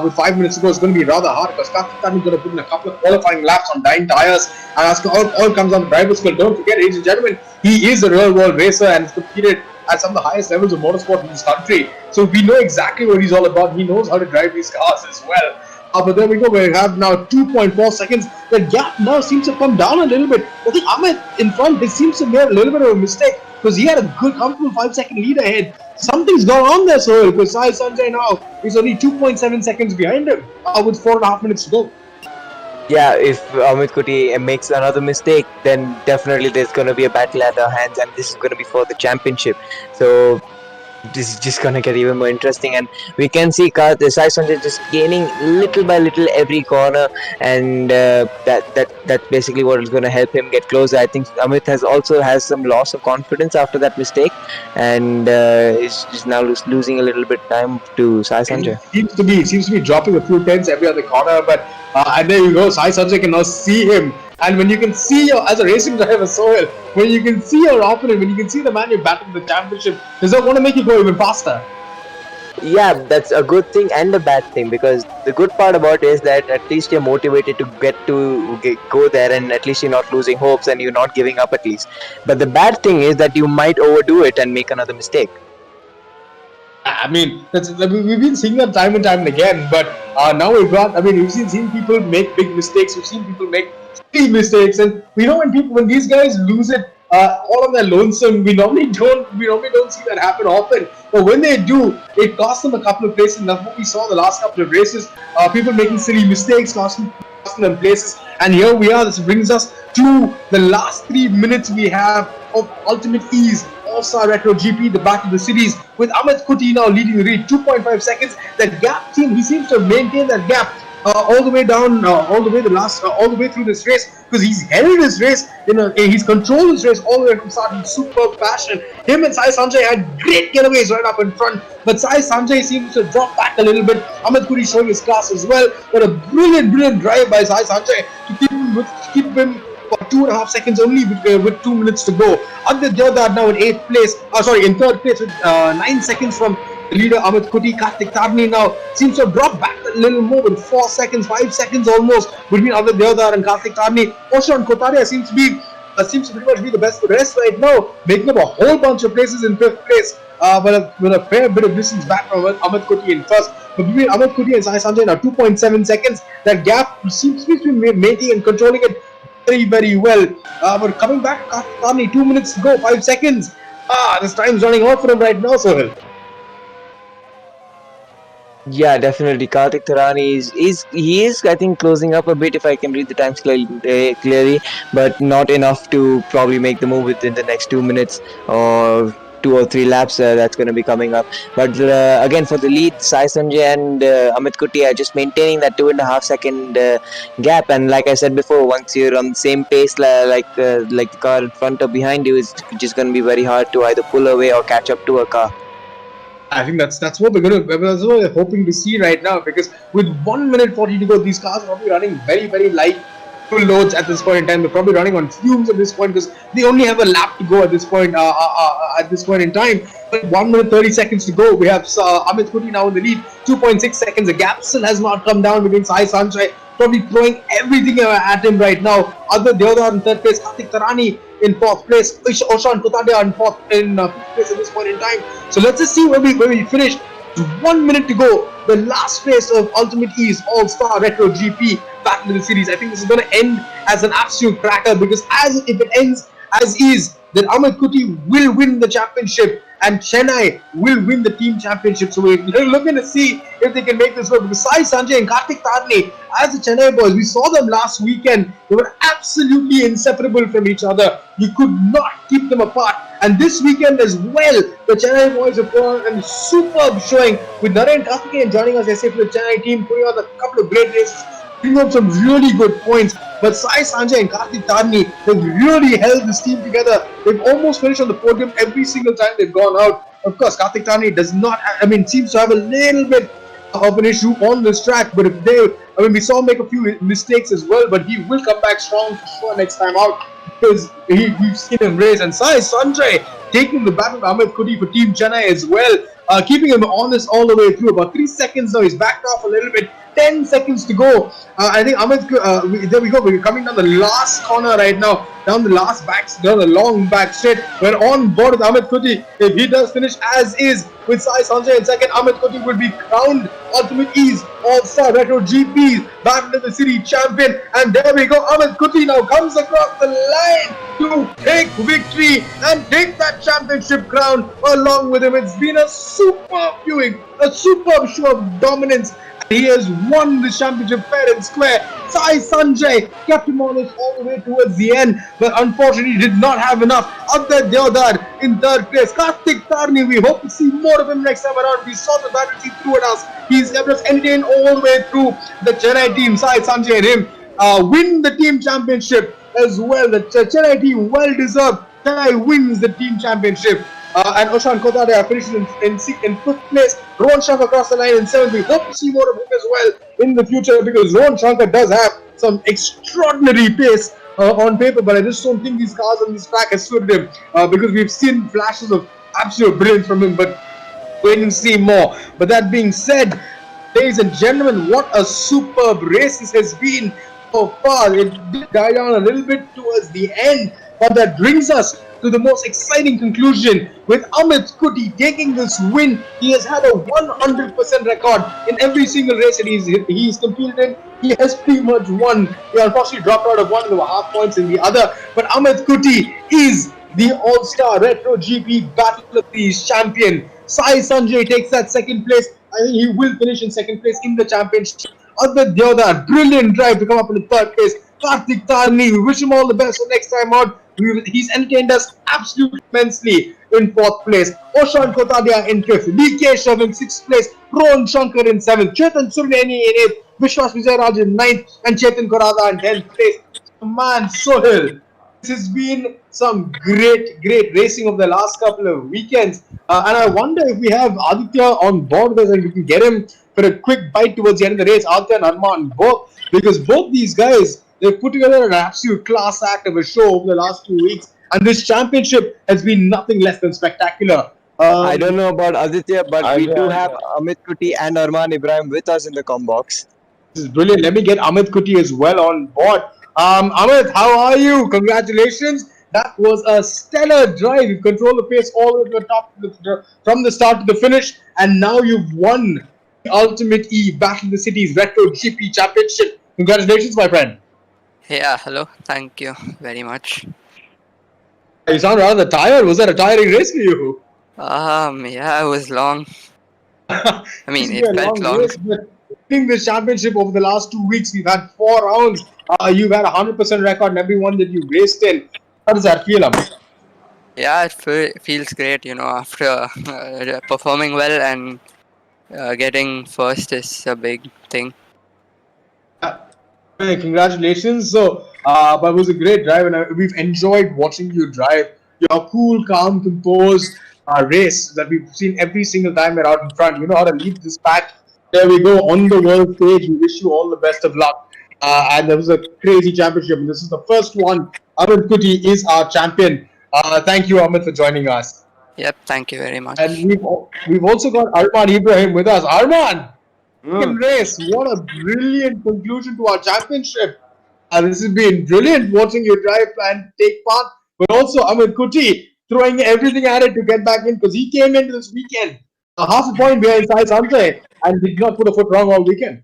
[SPEAKER 1] with 5 minutes to go is going to be rather hard because Karthikeyan is going to put in a couple of qualifying laps on dying tires, and as all comes down to driver skill. Don't forget, ladies and gentlemen, he is a real world racer and has competed at some of the highest levels of motorsport in this country. So we know exactly what he's all about. He knows how to drive these cars as well. But there we go. We have now 2.4 seconds. The gap now seems to come down a little bit. I think Amit in front, this seems to be a little bit of a mistake because he had a good, comfortable 5-second lead ahead. Something's gone on there, Sohail, because Sai Sanjay now is only 2.7 seconds behind him with 4.5 minutes to go.
[SPEAKER 2] Yeah, if Amit Kuti makes another mistake, then definitely there's going to be a battle at our hands, and this is going to be for the championship. So this is just going to get even more interesting, and we can see Sai Sanjay just gaining little by little every corner, and that's basically what is going to help him get closer. I think Amit has some loss of confidence after that mistake, and is now losing a little bit time to Sai Sanjay.
[SPEAKER 1] Seems to be dropping a few tenths every other corner, but and there you go. Sai Sanjay can now see him. And when you can see as a racing driver, Sohail, when you can see your opponent, when you can see the man you're battling the championship, does that want to make you go even faster?
[SPEAKER 2] Yeah, that's a good thing and a bad thing, because the good part about it is that at least you're motivated to go there, and at least you're not losing hopes and you're not giving up at least. But the bad thing is that you might overdo it and make another mistake.
[SPEAKER 1] I mean, we've been seeing that time and time again, but now we've seen people make big mistakes, we've seen people make silly mistakes, and we know when these guys lose it all on their lonesome, we normally don't see that happen often, but when they do, it costs them a couple of places, and that's what we saw the last couple of races, people making silly mistakes, costing them places, and here we are. This brings us to the last 3 minutes we have of UltimateE's Corsa Retro GP, the Battle of the Cities, with Amit Kuti now leading the lead, 2.5 seconds. That gap he seems to have maintained that gap all the way down, all the way through this race, because he's held this race, he's controlled this race all the way from start in superb fashion. Him and Sai Sanjay had great getaways right up in front, but Sai Sanjay seems to drop back a little bit. Amit Kuti showing his class as well, but a brilliant drive by Sai Sanjay to keep him for 2.5 seconds only with 2 minutes to go. Aditya Deodar now in in third place with 9 seconds from the leader Amit Kuti. Karthikeyan now seems to have dropped back a little more with 4 seconds, 5 seconds almost between Aditya Deodar and Karthikeyan. Oshan Kotaria seems to pretty much be the best for the rest right now, making up a whole bunch of places in 5th place, but with a fair bit of distance back from Amit Kuti in first. But between Amit Kuti and Sai Sanjay now 2.7 seconds. That gap seems to be maintaining and controlling it very well. But coming back, Karthikeyan, 2 minutes to go, 5 seconds. This time's running out for him right now, Sohail.
[SPEAKER 2] Yeah, definitely. Karthikeyan is I think closing up a bit, if I can read the times clearly, but not enough to probably make the move within the next 2 minutes or 2 or 3 laps that's going to be coming up. But again, for the lead, Sai Sanjay and Amit Kuti are just maintaining that 2.5 second gap. And like I said before, once you're on the same pace like the car in front or behind you, it's just going to be very hard to either pull away or catch up to a car.
[SPEAKER 1] I think that's what that's what we're hoping to see right now, because with 1 minute 40 to go, these cars are probably running very light, full loads at this point in time. They're probably running on fumes at this point because they only have a lap to go at this point in time. But 1 minute 30 seconds to go. We have Amit Kuti now in the lead, 2.6 seconds. The gap still has not come down between Sai Sanjay, probably throwing everything at him right now. Aditya Deodar in third place, Karthikeyan in fourth place, Oshan Kotaria in fifth place at this point in time. So let's just see where we finish. 1 minute to go. The last race of UltimateE's All-Star Retro GP Battle of the Series. I think this is going to end as an absolute cracker, because if it ends as is, then Amit Kuti will win the championship and Chennai will win the team championship. So we're looking to see if they can make this work. Because Sai Sanjay and Karthikeyan, as the Chennai boys, we saw them last weekend. They were absolutely inseparable from each other. You could not keep them apart. And this weekend as well, the Chennai boys have put on a superb showing, with Narain Karthikeyan joining us yesterday for the Chennai team, putting on a couple of great races, bringing up some really good points. But Sai Sanjay and Karthikeyan, they've really held this team together. They've almost finished on the podium every single time they've gone out. Of course, Karthikeyan seems to have a little bit of an issue on this track, but we saw him make a few mistakes as well, but he will come back strong for sure next time out, because we've seen him race. And Sai Sanjay, taking the battle of Ahmed Kuti for Team Chennai as well, keeping him honest all the way through. About 3 seconds now, he's backed off a little bit. 10 seconds to go. I think there we go. We're coming down the last corner right now. Down the long back straight. We're on board with Ahmed Kuti. If he does finish as is with Sai Sanjay in second, Ahmed Kuti will be crowned UltimateE's All-Star Retro GP Battle of the City champion. And there we go. Ahmed Kuti now comes across the line to take victory and take that championship crown along with him. It's been a superb viewing, a superb show of dominance. He has won the championship fair and square. Sai Sanjay kept him honest all the way towards the end, but unfortunately did not have enough. Aditya Deodar in third place. Karthik Tarni, we hope to see more of him next time around. We saw the battle he threw at us. He's kept us entertained all the way through. The Chennai team, Sai Sanjay and him, win the team championship as well. The Chennai team, well deserved. Chennai wins the team championship. And Oshan Kotadia finishes in fifth place. Rohan Shankar across the line in seventh. We hope to see more of him as well in the future because Rohan Shankar does have some extraordinary pace on paper, but I just don't think these cars on this track has suited him because we've seen flashes of absolute brilliance from him, but wait and see more. But that being said, ladies and gentlemen, what a superb race this has been so far. It did die down a little bit towards the end, but that brings us to the most exciting conclusion with Ahmed Kuti taking this win. He has had a 100% record in every single race that he's competed in. He has pretty much won. He unfortunately dropped out of one and there were half points in the other. But Ahmed Kuti is the All-Star Retro GP Battle of These champion. Sai Sanjay takes that second place. I think he will finish in second place in the championship. Aditya Deodar, brilliant drive to come up in the third place. Karthik Tarni, we wish him all the best for next time out. He's entertained us absolutely immensely in fourth place. Oshan Kotadia in fifth. DK Shav in sixth place. Rohan Shankar in seventh. Chetan Surneni in eighth. Vishwas Vijayaraj in ninth. And Chetan Korada in 10th place. Man, Sohail, this has been some great racing of the last couple of weekends. And I wonder if we have Aditya on board with us and we can get him for a quick bite towards the end of the race. Aditya and Arman both. Because both these guys, they've put together an absolute class act of a show over the last 2 weeks. And this championship has been nothing less than spectacular.
[SPEAKER 2] I don't know about Aditya, but we do have Amit Kuti and Arman Ibrahim with us in the com box.
[SPEAKER 1] This is brilliant. Let me get Amit Kuti as well on board. Amit, how are you? Congratulations. That was a stellar drive. You controlled the pace all the way to the top, from the start to the finish. And now you've won the UltimateE Battle of the Cities Retro GP Championship. Congratulations, my friend.
[SPEAKER 4] Yeah, hello. Thank you very much.
[SPEAKER 1] You sound rather tired. Was that a tiring race for you?
[SPEAKER 4] Yeah, it was long. I mean, it felt long.
[SPEAKER 1] Race, but winning this championship over the last 2 weeks, we've had 4 rounds. You've had a 100% record in every one that you raced in. How does that feel, Amit?
[SPEAKER 4] Yeah, it feels great, after performing well and getting first is a big thing.
[SPEAKER 1] Congratulations. So, but it was a great drive, and we've enjoyed watching you drive. Your cool, calm, composed race that we've seen every single time we're out in front. You know how to lead this pack. There we go on the world stage. We wish you all the best of luck. And there was a crazy championship. This is the first one. Amit Kuti is our champion. Thank you, Amit, for joining us.
[SPEAKER 4] Yep, thank you very much.
[SPEAKER 1] And we've also got Arman Ibrahim with us. Arman! Race. What a brilliant conclusion to our championship. This has been brilliant watching you drive and take part, but also Amit Kuti throwing everything at it to get back in because he came into this weekend half a point behind Sai Sanjay and did not put a foot wrong all weekend.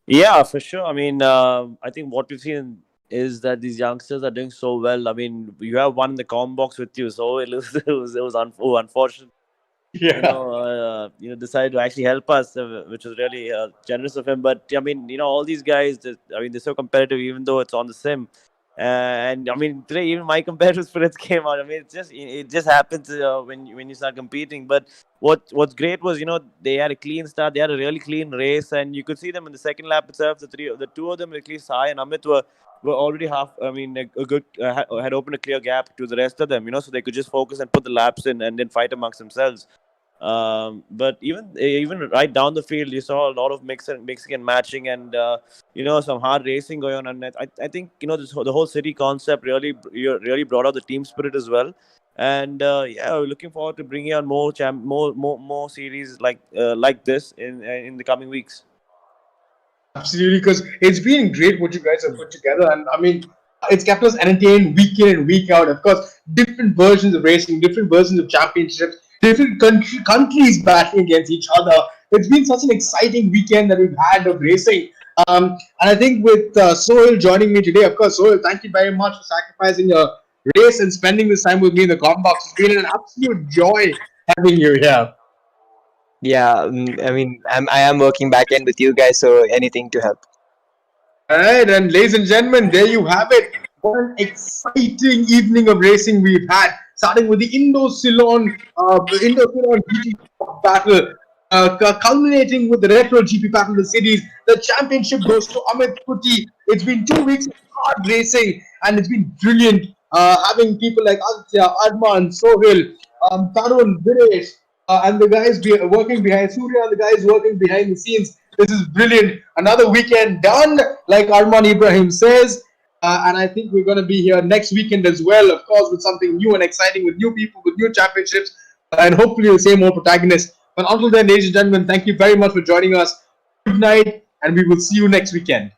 [SPEAKER 3] Yeah, for sure. I mean, I think what we've seen is that these youngsters are doing so well. I mean, you have one in the com box with you, so it was unfortunate.
[SPEAKER 1] Yeah.
[SPEAKER 3] Decided to actually help us, which was really generous of him. But I mean, all these guys, they're so competitive, even though it's on the sim. And I mean, today even my competitive spirits came out. I mean, it just happens when you start competing. But what's great was they had a clean start. They had a really clean race, and you could see them in the second lap itself. The two of them, at least Sai and Amit, were already half. I mean, a good had opened a clear gap to the rest of them. So they could just focus and put the laps in, and then fight amongst themselves. But even right down the field, you saw a lot of mixing and matching, and some hard racing going on. And I think the whole city concept really brought out the team spirit as well. And yeah, we're looking forward to bringing on more series like this in the coming weeks.
[SPEAKER 1] Absolutely, because it's been great what you guys have put together, and I mean, it's kept us entertained week in and week out. Of course, different versions of racing, different versions of championships, different countries battling against each other. It's been such an exciting weekend that we've had of racing. And I think with Sohail joining me today, of course, Sohail, thank you very much for sacrificing your race and spending this time with me in the comment box. It's been an absolute joy having you here.
[SPEAKER 2] Yeah, I mean, I am working back end with you guys, so anything to help.
[SPEAKER 1] All right, and ladies and gentlemen, there you have it. What an exciting evening of racing we've had, starting with the Indo-Ceylon GT battle, culminating with the Retro GP Battle of the Cities. The championship goes to Amit Kuti. It's been 2 weeks of hard racing, and it's been brilliant having people like Aditya, Adman, Sohil, Tarun, Viresh, and the guys working behind Surya and the guys working behind the scenes. This is brilliant. Another weekend done, like Arman Ibrahim says. And I think we're going to be here next weekend as well, of course, with something new and exciting, with new people, with new championships, and hopefully the same more protagonists. But until then, ladies and gentlemen, thank you very much for joining us. Good night, and we will see you next weekend.